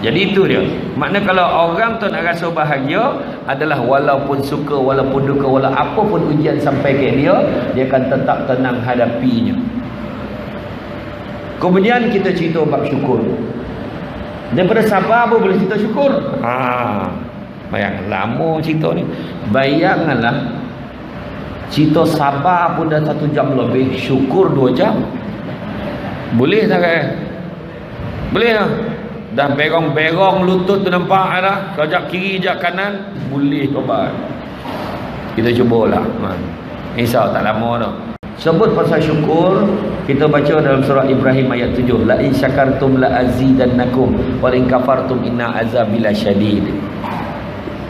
Jadi itu dia. Makna kalau orang tu nak rasa bahagia adalah walaupun suka, walaupun duka, walaupun apa pun ujian sampai ke dia, dia akan tetap tenang hadapinya. Kemudian kita cerita bab syukur. Daripada sabar pun boleh cerita syukur. Bayang lama cerita ni. Bayanganlah cerita sabar pun dah 1 jam lebih, syukur 2 jam. Boleh tak kan? Boleh tak? Dah berong-berong lutut tu nampak dah. Kejap kiri, kejap kanan. Boleh coba. Kita cubalah. Insya tak lama dah. Sebut pasal syukur, kita baca dalam surah Ibrahim ayat 7. La in syakartum la azidannakum wa in kafartum inna azabi lasyadid.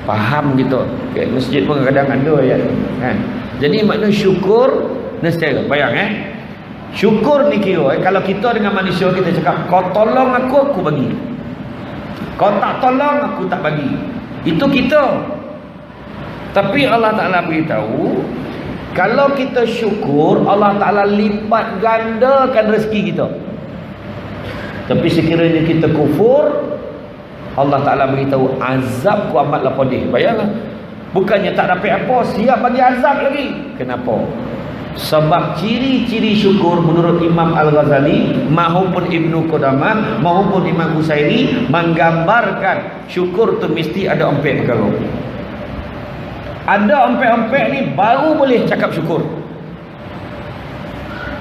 Faham gitu. Kat masjid pun kadang ada ayat kan. Jadi makna syukur nescaya. Bayang syukur ni kira kalau kita dengan manusia kita cakap kau tolong aku bagi. Kau tak tolong aku tak bagi. Itu kita. Tapi Allah Ta'ala beritahu kalau kita syukur Allah Ta'ala lipat gandakan rezeki kita. Tapi sekiranya kita kufur Allah Ta'ala beritahu azab ku amatlah pedih. Bayanglah. Bukannya tak dapat apa, siap bagi azab lagi. Kenapa? Sebab ciri-ciri syukur menurut Imam Al-Ghazali maupun Ibnu Qudamah maupun Imam Husaini menggambarkan syukur tu mesti ada 4 perkara. Ada 4 ni baru boleh cakap syukur.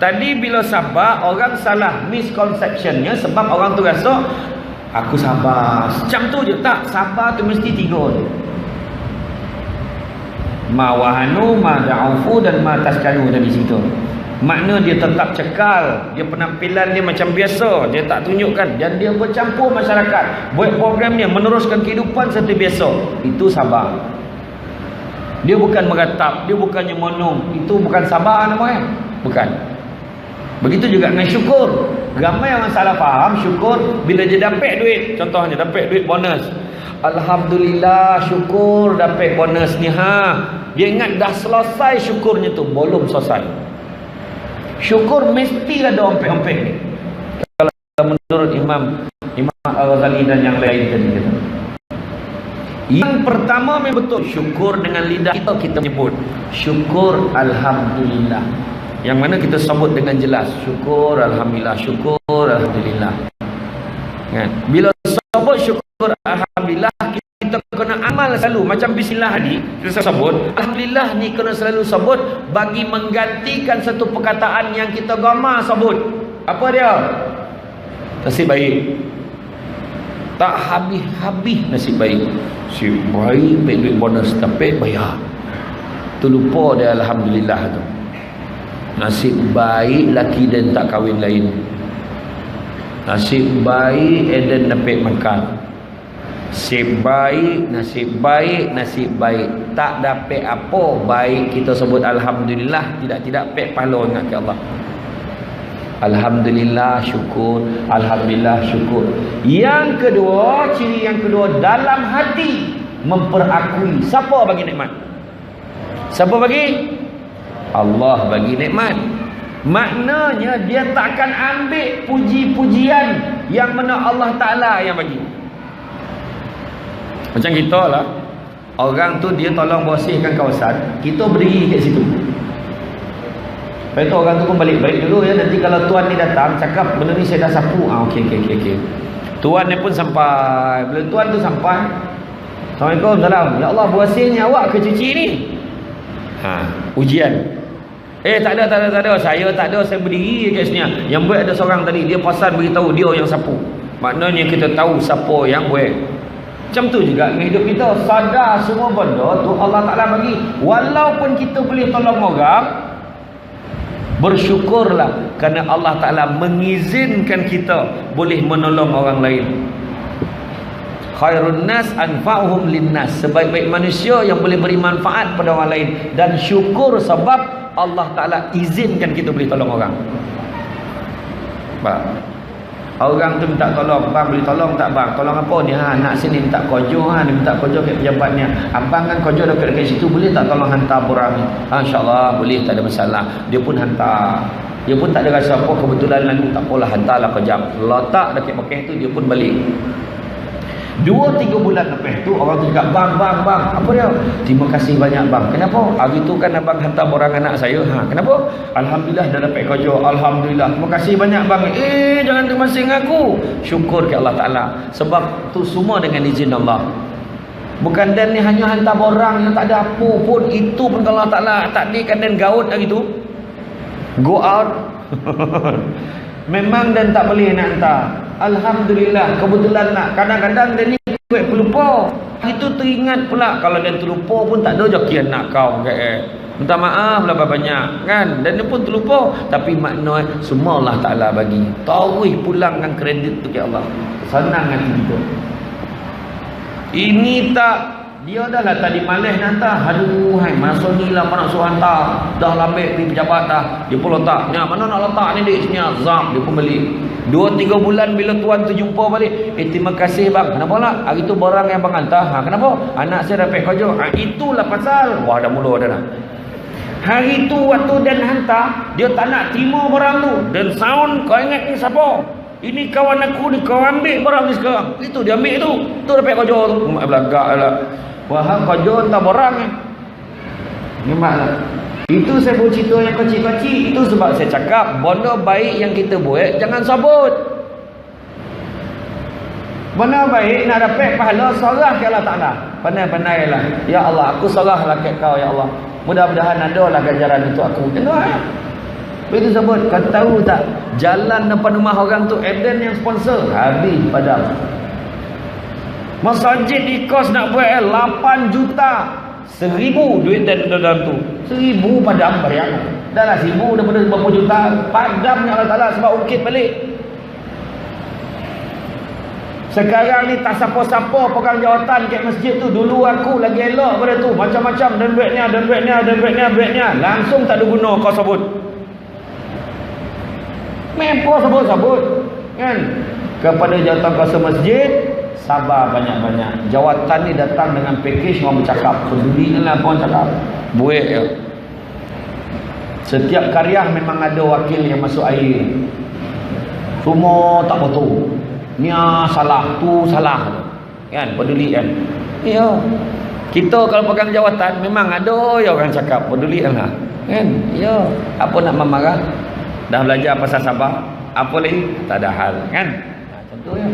Tadi bila sabar orang salah misconceptionnya sebab orang tu rasa aku sabar macam tu je. Tak, sabar tu mesti 3. Ma wahanu, ma da'ufu dan ma taskanu tadi situ. Makna dia tetap cekal, dia penampilan dia macam biasa, dia tak tunjukkan dan dia bercampur masyarakat, buat program dia meneruskan kehidupan seperti biasa. Itu sabar. Dia bukan meratap, dia bukannya monong. Itu bukan sabar namanya. Bukan. Begitu juga dengan syukur. Ramai orang salah faham syukur bila dia dapat duit. Contohnya dapat duit bonus. Alhamdulillah syukur dapat bonus ni Dia ingat dah selesai syukurnya tu. Belum selesai. Syukur mesti ada ompek-ompek ni. Kalau menurut Imam Al-Ghazali dan yang lain tadi kata. Yang pertama memang betul syukur dengan lidah kita menyebut syukur alhamdulillah. Yang mana kita sebut dengan jelas syukur alhamdulillah, syukur alhamdulillah. Kan? Bila sebut syukur alhamdulillah kita kena amal selalu macam bismillah tadi kita sebut alhamdulillah ni kena selalu sebut bagi menggantikan satu perkataan yang kita gamar sebut. Apa dia? Nasib baik. Tak habis-habis nasib baik. Nasib baik duit bonus dapat bayar. Tu lupa dia alhamdulillah tu. Nasib baik laki dan tak kahwin lain. Nasib baik Eden dapat makan. Nasib baik tak dapat apa baik kita sebut alhamdulillah, tidak pek pahala ingat ke Allah. Alhamdulillah syukur, alhamdulillah syukur. Yang kedua, ciri yang kedua dalam hati memperakui. Siapa bagi nikmat? Siapa bagi? Allah bagi nikmat. Maknanya dia takkan ambil puji-pujian yang mana Allah Ta'ala yang bagi. Macam kita lah, orang tu dia tolong bersihkan kawasan, kita berdiri kat situ. Lepas tu orang tu pun balik-balik dulu ya. Nanti kalau tuan ni datang cakap benda ni saya dah sapu. Okey. Tuan ni pun sampai. Bila tuan tu sampai, Assalamualaikum, salam. Ya Allah, berhasilnya awak ke cuci ni? Ujian. Tak ada. Saya tak ada, saya berdiri kat sini. Yang buat ada seorang tadi, dia pasal beritahu dia yang sapu. Maknanya kita tahu siapa yang buat. Macam tu juga dengan hidup kita. Sadar semua benda tu Allah Ta'ala bagi. Walaupun kita boleh tolong orang, bersyukurlah kerana Allah Ta'ala mengizinkan kita boleh menolong orang lain. Khairun nas anfa'uhum linnas. Sebaik-baik manusia yang boleh beri manfaat pada orang lain. Dan syukur sebab Allah Ta'ala izinkan kita boleh tolong orang. Orang tu minta tolong, bang boleh tolong tak bang? Tolong apa ni? Nak sini minta kojo, dia minta kojo kat pejabat ni. Abang kan kojo dekat situ, boleh tak tolong hantar borang ni? InsyaAllah boleh, tak ada masalah. Dia pun hantar. Dia pun tak ada rasa apa, kebetulan lalu tak apalah, hantarlah kejap. Letak dekat pakai tu, dia pun balik. 2-3 bulan lepas tu orang tu cakap, bang, apa dia? Terima kasih banyak bang. Kenapa? Hari tu kan abang hantar borang anak saya. Kenapa? Alhamdulillah dah dapat kerja. Alhamdulillah. Terima kasih banyak bang. Jangan terima kasih dengan aku. Syukur ke Allah Ta'ala. Sebab tu semua dengan izin Allah. Bukan dan ni hanya hantar borang yang tak ada apa pun. Itu pun kalau Allah Ta'ala takdirkan dan gaut hari tu, go out. Memang dan tak boleh nak hantar. Alhamdulillah, kebetulan nak. Kadang-kadang dia ni kuat pelupa. Itu teringat pula. Kalau dia terlupa pun tak ada jokian nak kau. Minta maaf lah banyak kan. Dan dia pun terlupa. Tapi makna semua Allah Ta'ala bagi. Tawih pulangkan kredit tu ke Allah. Senang hati kita. Ini tak. Dia dah lah tadi malas nak hantar. Aduh, masa ni lah apa nak suruh hantar. Dah lambat pergi pejabat dah. Dia pun letak. Ni mana nak letak ni dek sini. Zap, dia pun balik. 2-3 bulan bila tuan tu jumpa balik. Terima kasih bang. Kenapa lah? Hari tu barang yang bang hantar. Kenapa? Anak saya dapat kerja. Itulah pasal. Wah, dah mula dah. Hari tu waktu dan hantar, dia tak nak terima barang tu. Dan sound, kau ingat ni siapa? Ini kawan aku ni, kau ambil barang ni sekarang. Itu dia ambil tu. Tu dapat kerja tu. Belagak lah. Wah, kerja hantar barang ni. Memanglah. Itu saya buat cerita yang kecil-kecil. Itu sebab saya cakap, benda baik yang kita buat, jangan sabut. Benda baik nak dapat pahala, serah ke Allah Ta'ala. Pandai-pandai lah. Ya Allah, aku serahlah ke kau ya Allah. Mudah-mudahan ada lah ganjaran untuk aku. Tengok itu sebut, kau tahu tak, jalan depan rumah orang tu Eden yang sponsor, habis padam. Masjid di kos nak buat 8 juta, 1,000 duit dalam tu, 1,000 padam bayang. Dah lah 1,000 daripada berapa juta, padam ya Allah Ta'ala sebab ungkit balik. Sekarang ni tak siapa-siapa pegang jawatan kat masjid tu. Dulu aku lagi elok pada tu, macam-macam, dan duitnya, langsung tak ada guna kau sebut. Mempo sebut kan. Kepada jawatan kuasa masjid, sabar banyak-banyak. Jawatan ni datang dengan package orang bercakap. Peduli lah apa orang cakap. Buat ya. Setiap karya memang ada wakil yang masuk air. Semua tak betul. Ni salah, tu salah. Kan, peduli kan. Ya. Kita kalau pegang jawatan memang ada ya orang cakap, peduli lah. Kan? Ya. Apa nak memarah? Dah belajar pasal sabar, apa lagi? Tak ada hal kan. Macam tu ya.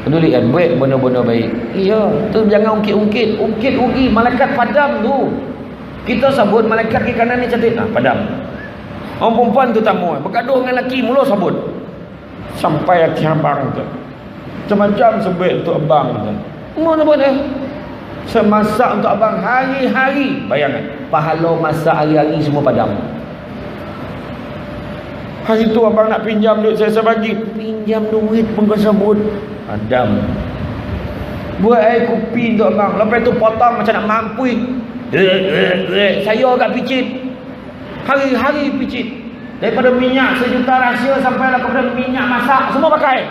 Peduli kan, buat benda-benda baik. Iya, tu jangan ungkit rugi. Malaikat padam tu. Kita sabut malaikat ke kanan ni cantik, padam. Orang perempuan tu tamu, bergaduh dengan lelaki mula sabut. Sampai hati abang tu. Macam-macam sebut untuk abang tu. Semua sabut Semasak untuk abang hari-hari. Bayangkan, pahala masak hari-hari semua padam. Hari tu abang nak pinjam duit saya bagi. Pinjam duit pun kau sebut. Adam. Buat air kopi untuk abang. Lepas tu potong macam nak mampui. Saya agak picit. Hari-hari picit. Daripada minyak 1 juta rahsia sampailah kepada minyak masak. Semua pakai.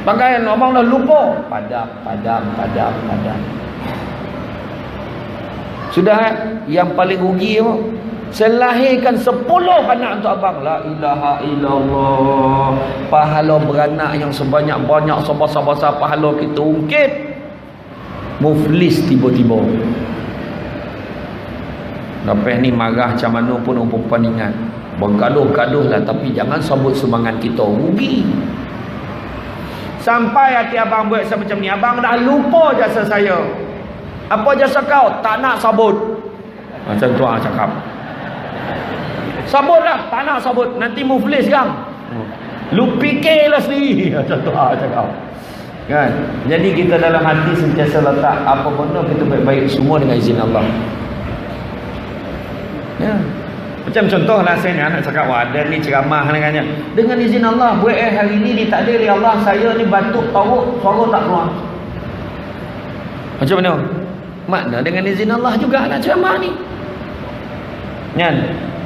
Pakai abang dah lupa. Padam. Sudah yang paling rugi apa? Saya lahirkan 10 anak untuk abang. La ilaha illallah. Pahala beranak yang sebanyak-banyak, sebesar-besar pahala kita ungkit. Muflis tiba-tiba. Lepas ni marah macam mana pun orang perempuan ingat. Bergaduh-gaduh lah, tapi jangan sebut sumbangan kita, rugi. Sampai hati abang buat macam ni, abang dah lupa jasa saya. Apa jasa kau? Tak nak sabut. Macam tu orang cakap. Sabut lah, tak nak sabut. Nanti muflis kan? Lu fikirlah sendiri. Macam tu orang cakap. Kan? Jadi kita dalam hati sentiasa letak apa benda kita baik-baik semua dengan izin Allah. Ya. Macam contohlah saya ni anak cakap, wah ada ni ceramah dengannya. Dengan izin Allah, buat hari ni ditakdiri Allah, saya ni batuk tahu suara tak keluar. Macam mana? Makna dengan izin Allah juga nak ceramah ni. Kan?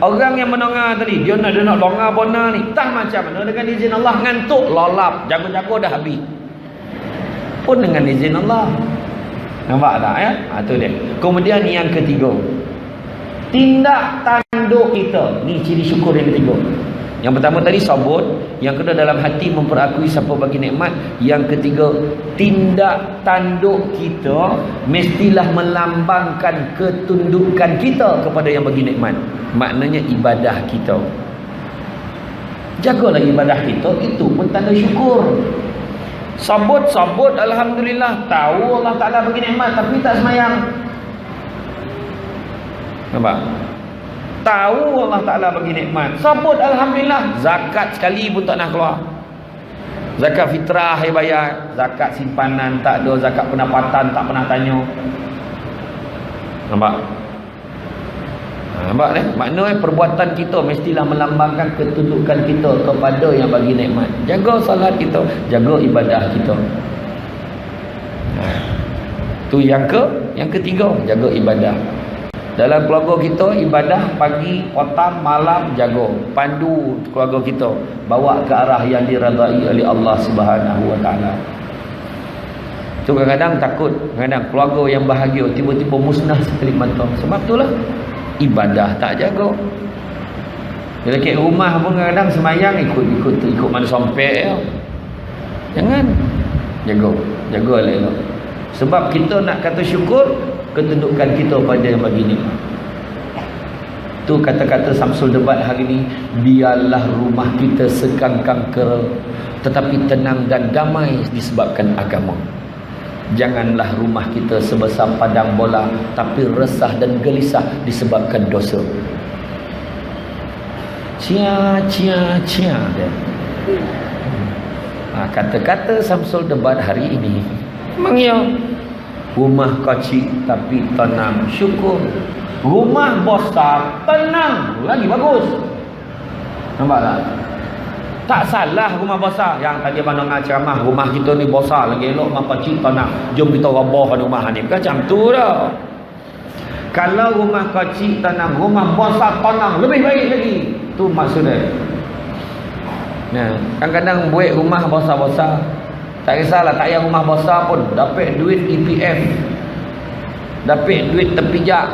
Orang yang mendengar tadi, dia nak longar bona ni, tak macam mana dengan izin Allah, ngantuk, lolap, jago-jago dah habis. Pun dengan izin Allah. Nampak tak ya? Tu dia. Kemudian yang ketiga, tindak tanduk kita. Ni ciri syukur yang ketiga. Yang pertama tadi sabut, yang kedua dalam hati memperakui siapa bagi nikmat, yang ketiga tindak tanduk kita mestilah melambangkan ketundukan kita kepada yang bagi nikmat. Maknanya ibadah kita. Jagalah ibadah kita, itu pun tanda syukur. Sabut alhamdulillah, tahu Allah Taala bagi nikmat tapi tak semayang. Nampak? Tahu Allah Ta'ala bagi nikmat, sabut alhamdulillah, zakat sekali pun tak nak keluar. Zakat fitrah yang bayar, zakat simpanan tak ada, zakat pendapatan tak pernah tanya. Nampak? Nampak ni? Maknanya perbuatan kita mestilah melambangkan ketundukan kita kepada yang bagi nikmat. Jaga salat kita, jaga ibadah kita. Tu yang ketiga, jaga ibadah. Dalam keluarga kita, ibadah pagi, petang, malam, jaga. Pandu keluarga kita, bawa ke arah yang diradai oleh Allah Subhanahu Wa Taala. Tu kadang-kadang takut, kadang keluarga yang bahagia tiba-tiba musnah sekali mata. Sebab itulah ibadah tak jaga. Bila kat rumah pun kadang-kadang semayang ikut mana sampai ya. Jangan. Jaga elok-elok. Sebab kita nak kata syukur, ketundukan kita pada yang bagi nikmat. Tu kata-kata Samsul Debat hari ni, biarlah rumah kita sekangkang kera tetapi tenang dan damai disebabkan agama. Janganlah rumah kita sebesar padang bola tapi resah dan gelisah disebabkan dosa. Cia. Kata-kata Samsul Debat hari ini memang ya. Rumah kecil tapi tenang, syukur. Rumah besar tenang, lagi bagus. Nampak tak? Tak salah rumah besar. Yang tadi abang dengar ceramah, rumah kita ni besar lagi elok, rumah kecil tenang, jom kita roboh rumah ni. Bukan macam tu dah. Kalau rumah kecil tenang, rumah besar tenang, lebih baik lagi. Tu maksudnya. Nah, kadang-kadang buat rumah besar-besar, tak kisahlah, tak payah rumah besar pun, dapat duit EPF, dapat duit terpijak,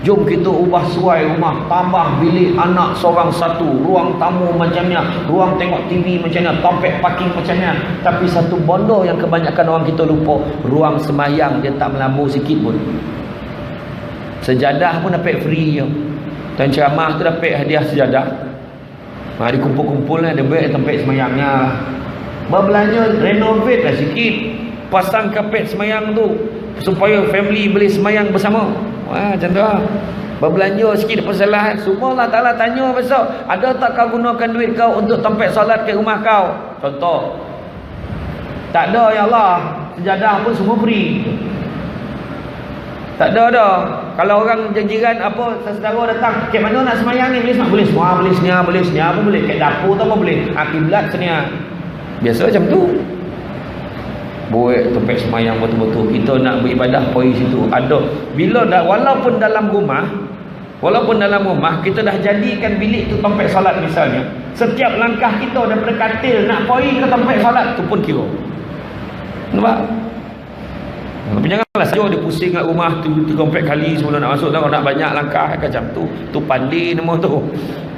jom kita ubah suai rumah, tambah bilik anak seorang satu, ruang tamu macamnya, ruang tengok TV macamnya, tempat parking macamnya. Tapi satu bondo yang kebanyakan orang kita lupa, ruang semayang dia tak melambur sikit pun. Sejadah pun dapat free je. Dan ceramah tu dapat hadiah sejadah. Dia kumpul-kumpul lah, dia buat tempat semayangnya. Berbelanja, renovate lah sikit, pasang kapet semayang tu supaya family boleh semayang bersama. Wah, macam tu lah. Berbelanja sikit pasal semua Allah Ta'ala tanya besok, ada tak kau gunakan duit kau untuk tempat solat ke rumah kau? Contoh, tak ada ya Allah, sejadah pun semua free. Tak ada dah. Kalau orang jiran apa, saudara datang, kat mana nak semayang ni, boleh semua, boleh senyap pun boleh, kat dapur tu pun boleh, kiblat senyap. Biasa macam tu. Buat tempat semayang betul-betul. Kita nak beribadah pergi situ. Ada. Bila dah, walaupun dalam rumah kita dah jadikan bilik tu tempat salat misalnya. Setiap langkah kita daripada katil nak pergi ke tempat salat tu pun kira. Nampak? Tapi janganlah saja dia pusing kat rumah tu 3-4 kali sebelum nak masuk. Nak banyak langkah macam tu. Tu pandai nama tu.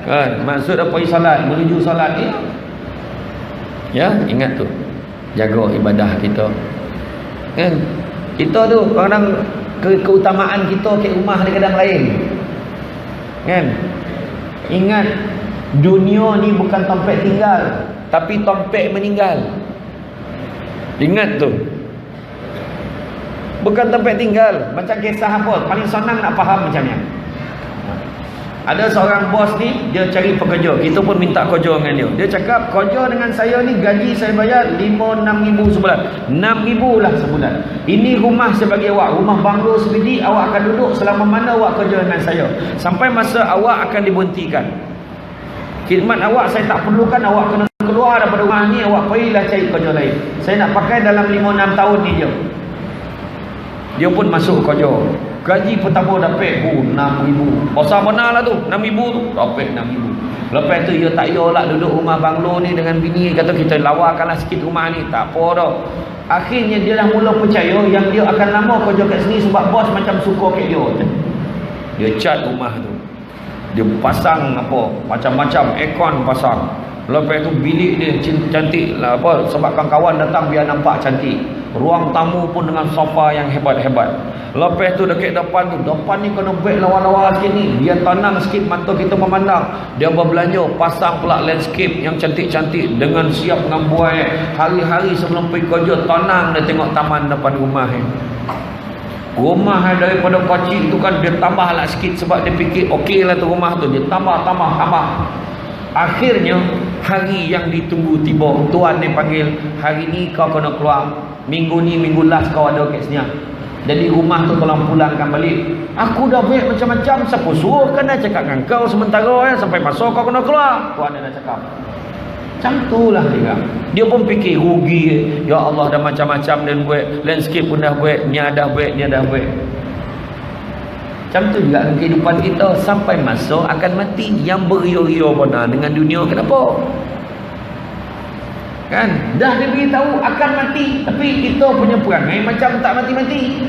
Kan? Maksud dah pergi salat, menuju salat ni. Ya, ingat tu. Jaga ibadah kita. Kan? Kita tu kadang keutamaan kita ke rumah kadang-kadang lain. Kan? Ingat, dunia ni bukan tempat tinggal, tapi tempat meninggal. Ingat tu. Bukan tempat tinggal. Macam kisah apa? Paling senang nak faham macam ni. Ada seorang bos ni, dia cari pekerja. Kita pun minta kerja dengan dia. Dia cakap, kerja dengan saya ni gaji saya bayar 5-6 ribu sebulan. 6 ribu lah sebulan. Ini rumah saya bagi awak. Rumah banglo sebiji, awak akan duduk selama mana awak kerja dengan saya. Sampai masa awak akan diberhentikan. Khidmat awak saya tak perlukan, awak kena keluar daripada rumah ni, awak pergilah cari kerja lain. Saya nak pakai dalam 5-6 tahun ni je. Dia pun masuk kerja. Gaji pertama dapat 6 ribu. Pasal mana lah tu 6 ribu tu, dapat 6 ribu. Lepas tu dia tak yalah duduk rumah banglo ni dengan bini. Kata kita lawakanlah sikit rumah ni. Tak apa dah. Akhirnya dia dah mula percaya yang dia akan lama kerja kat sini sebab bos macam suka kat dia. Dia cat rumah tu, dia pasang apa macam-macam aircon pasang. Lepas tu bilik dia cantik lah apa, sebab kawan-kawan datang biar nampak cantik. Ruang tamu pun dengan sofa yang hebat-hebat. Lepas tu dekat depan tu, depan ni kena baik lawa-lawa sikit ni, dia tenang sikit mata kita memandang. Dia berbelanja, pasang pula landscape yang cantik-cantik dengan siap dengan buai. Hari-hari sebelum pergi kerja, tenang dia tengok taman depan rumah ni. Rumah daripada kecil tu kan dia tambah lah sikit sebab dia fikir okey lah tu rumah tu, dia tambah. Akhirnya hari yang ditunggu tiba. Tuan dia panggil, hari ni kau kena keluar, minggu ni minggu last kau ada kat sini. Jadi rumah tu tolong pulangkan balik. Aku dah baik macam-macam, siapa suruh kan dah cakap dengan kau sementara sampai masa kau kena keluar. Tuan dia dah cakap macam tu lah dia pun fikir rugi. Ya Allah, dah macam-macam dia buat, landscape pun dah buat, ni dah buat. Macam tu juga kehidupan kita sampai masa akan mati. Yang beria-ria benar dengan dunia kenapa? Kan? Dah dia beritahu akan mati, tapi kita punya perangai macam tak mati-mati.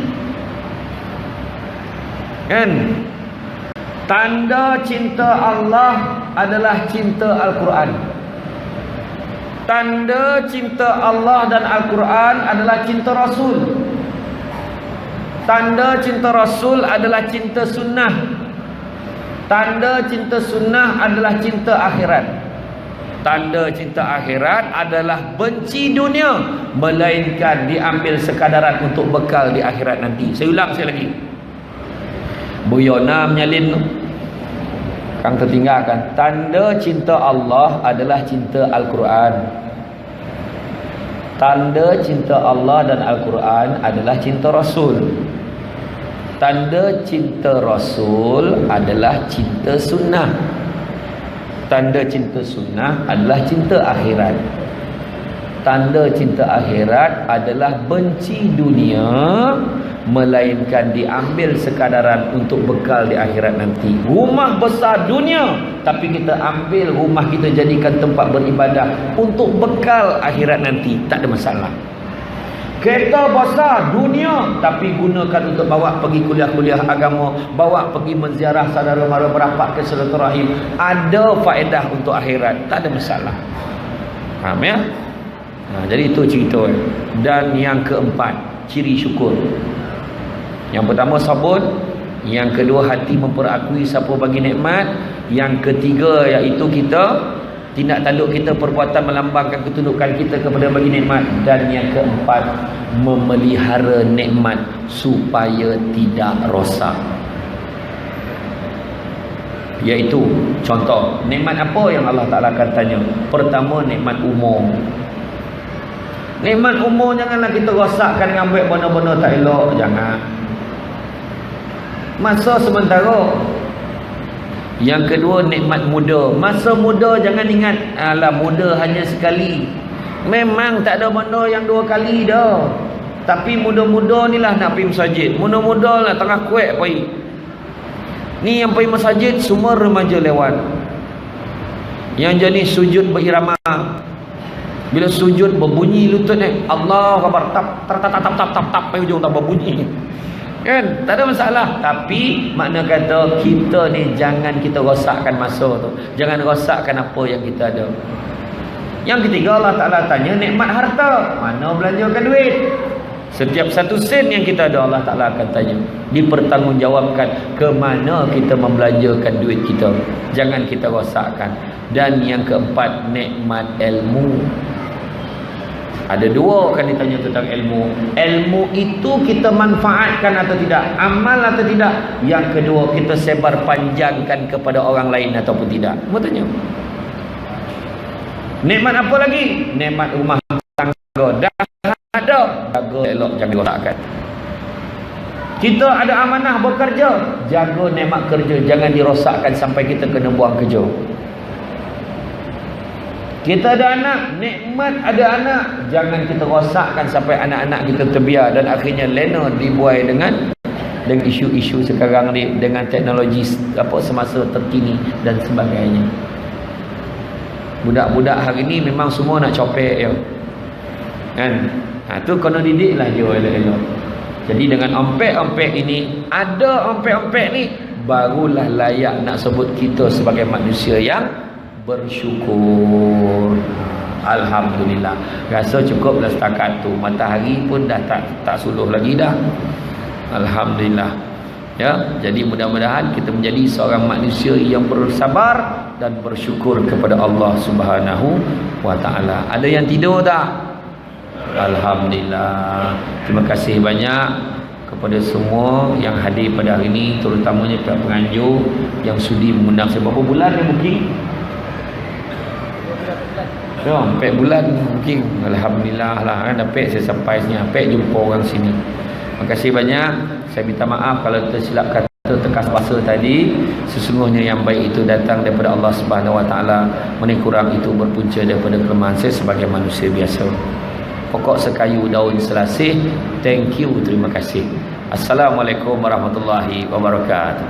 Kan? Tanda cinta Allah adalah cinta Al-Quran. Tanda cinta Allah dan Al-Quran adalah cinta Rasul. Tanda cinta Rasul adalah cinta sunnah. Tanda cinta sunnah adalah cinta akhirat. Tanda cinta akhirat adalah benci dunia, melainkan diambil sekadaran untuk bekal di akhirat nanti. Saya ulang sekali lagi. Buyona menyalin Kang tertinggalkan. Tanda cinta Allah adalah cinta Al-Quran. Tanda cinta Allah dan Al-Quran adalah cinta Rasul. Tanda cinta Rasul adalah cinta sunnah. Tanda cinta sunnah adalah cinta akhirat. Tanda cinta akhirat adalah benci dunia, melainkan diambil sekadaran untuk bekal di akhirat nanti. Rumah besar dunia, tapi kita ambil rumah kita jadikan tempat beribadah untuk bekal akhirat nanti. Tak ada masalah. Kereta besar dunia, tapi gunakan untuk bawa pergi kuliah-kuliah agama, bawa pergi menziarah saudara mara, merapat ke silaturahim. Ada faedah untuk akhirat, tak ada masalah. Faham ya? Jadi itu cerita. Dan yang keempat, ciri syukur. Yang pertama sabun, yang kedua hati memperakui siapa bagi nikmat, yang ketiga iaitu kita tindak tanduk kita, perbuatan melambangkan ketundukan kita kepada bagi nikmat, dan yang keempat memelihara nikmat supaya tidak rosak. Iaitu contoh nikmat apa yang Allah Ta'ala akan tanya. Pertama, nikmat umur. Nikmat umur janganlah kita rosakkan dengan buat benda-benda tak elok. Jangan. Masa sementara. Yang kedua, nikmat muda. Masa muda jangan ingat alah muda hanya sekali. Memang tak ada benda yang dua kali dah. Tapi muda-muda ni lah nak pergi masjid. Muda-muda lah tengah kuat pergi. Ni yang pergi masjid semua remaja lewat. Yang jenis sujud berirama. Bila sujud berbunyi lutut ni, Allahu Akbar, tap pai hujung tak berbunyi. Kan? Tak ada masalah. Tapi makna kata kita ni jangan kita rosakkan masa tu. Jangan rosakkan apa yang kita ada. Yang ketiga, Allah Ta'ala tanya nikmat harta. Mana belanjakan duit? Setiap satu sen yang kita ada, Allah Ta'ala akan tanya. Dipertanggungjawabkan ke mana kita membelanjakan duit kita. Jangan kita rosakkan. Dan yang keempat, nikmat ilmu. Ada dua kan ditanya tentang ilmu. Ilmu itu kita manfaatkan atau tidak, amal atau tidak. Yang kedua, kita sebar panjangkan kepada orang lain ataupun tidak. Mau tanya. Nikmat apa lagi? Nikmat rumah tangga. Dah ada, jaga elok, jangan rosakkan. Kita ada amanah bekerja, jaga nikmat kerja, jangan dirosakkan sampai kita kena buang kerja. Kita ada anak, nikmat ada anak, jangan kita rosakkan sampai anak-anak kita terbiar dan akhirnya lena dibuai dengan isu-isu sekarang ni, dengan teknologi semasa terkini dan sebagainya. Budak-budak hari ni memang semua nak copek ya. Kan? Tu kena didiklah dia elok-elok. Jadi dengan ompek-ompek ini, ada ompek-ompek ni, barulah layak nak sebut kita sebagai manusia yang bersyukur. Alhamdulillah. Rasa cukuplah setakat tu. Matahari pun dah tak suluh lagi dah. Alhamdulillah. Ya, jadi mudah-mudahan kita menjadi seorang manusia yang bersabar dan bersyukur kepada Allah Subhanahu wa taala. Ada yang tidur tak? Alhamdulillah. Terima kasih banyak kepada semua yang hadir pada hari ini, terutamanya pihak penganjur yang sudi mengundang saya. Berapa bulan yang booking? 4 bulan booking. Alhamdulillah lah kan, dapat saya sampai sini, dapat jumpa orang sini. Terima kasih banyak. Saya minta maaf kalau tersilap kata tekas bahasa tadi. Sesungguhnya yang baik itu datang daripada Allah Subhanahu wa taala, mana kurang itu berpunca daripada kelemahan saya sebagai manusia biasa. Pokok sekayu daun selasih. Thank you, terima kasih. Assalamualaikum warahmatullahi wabarakatuh.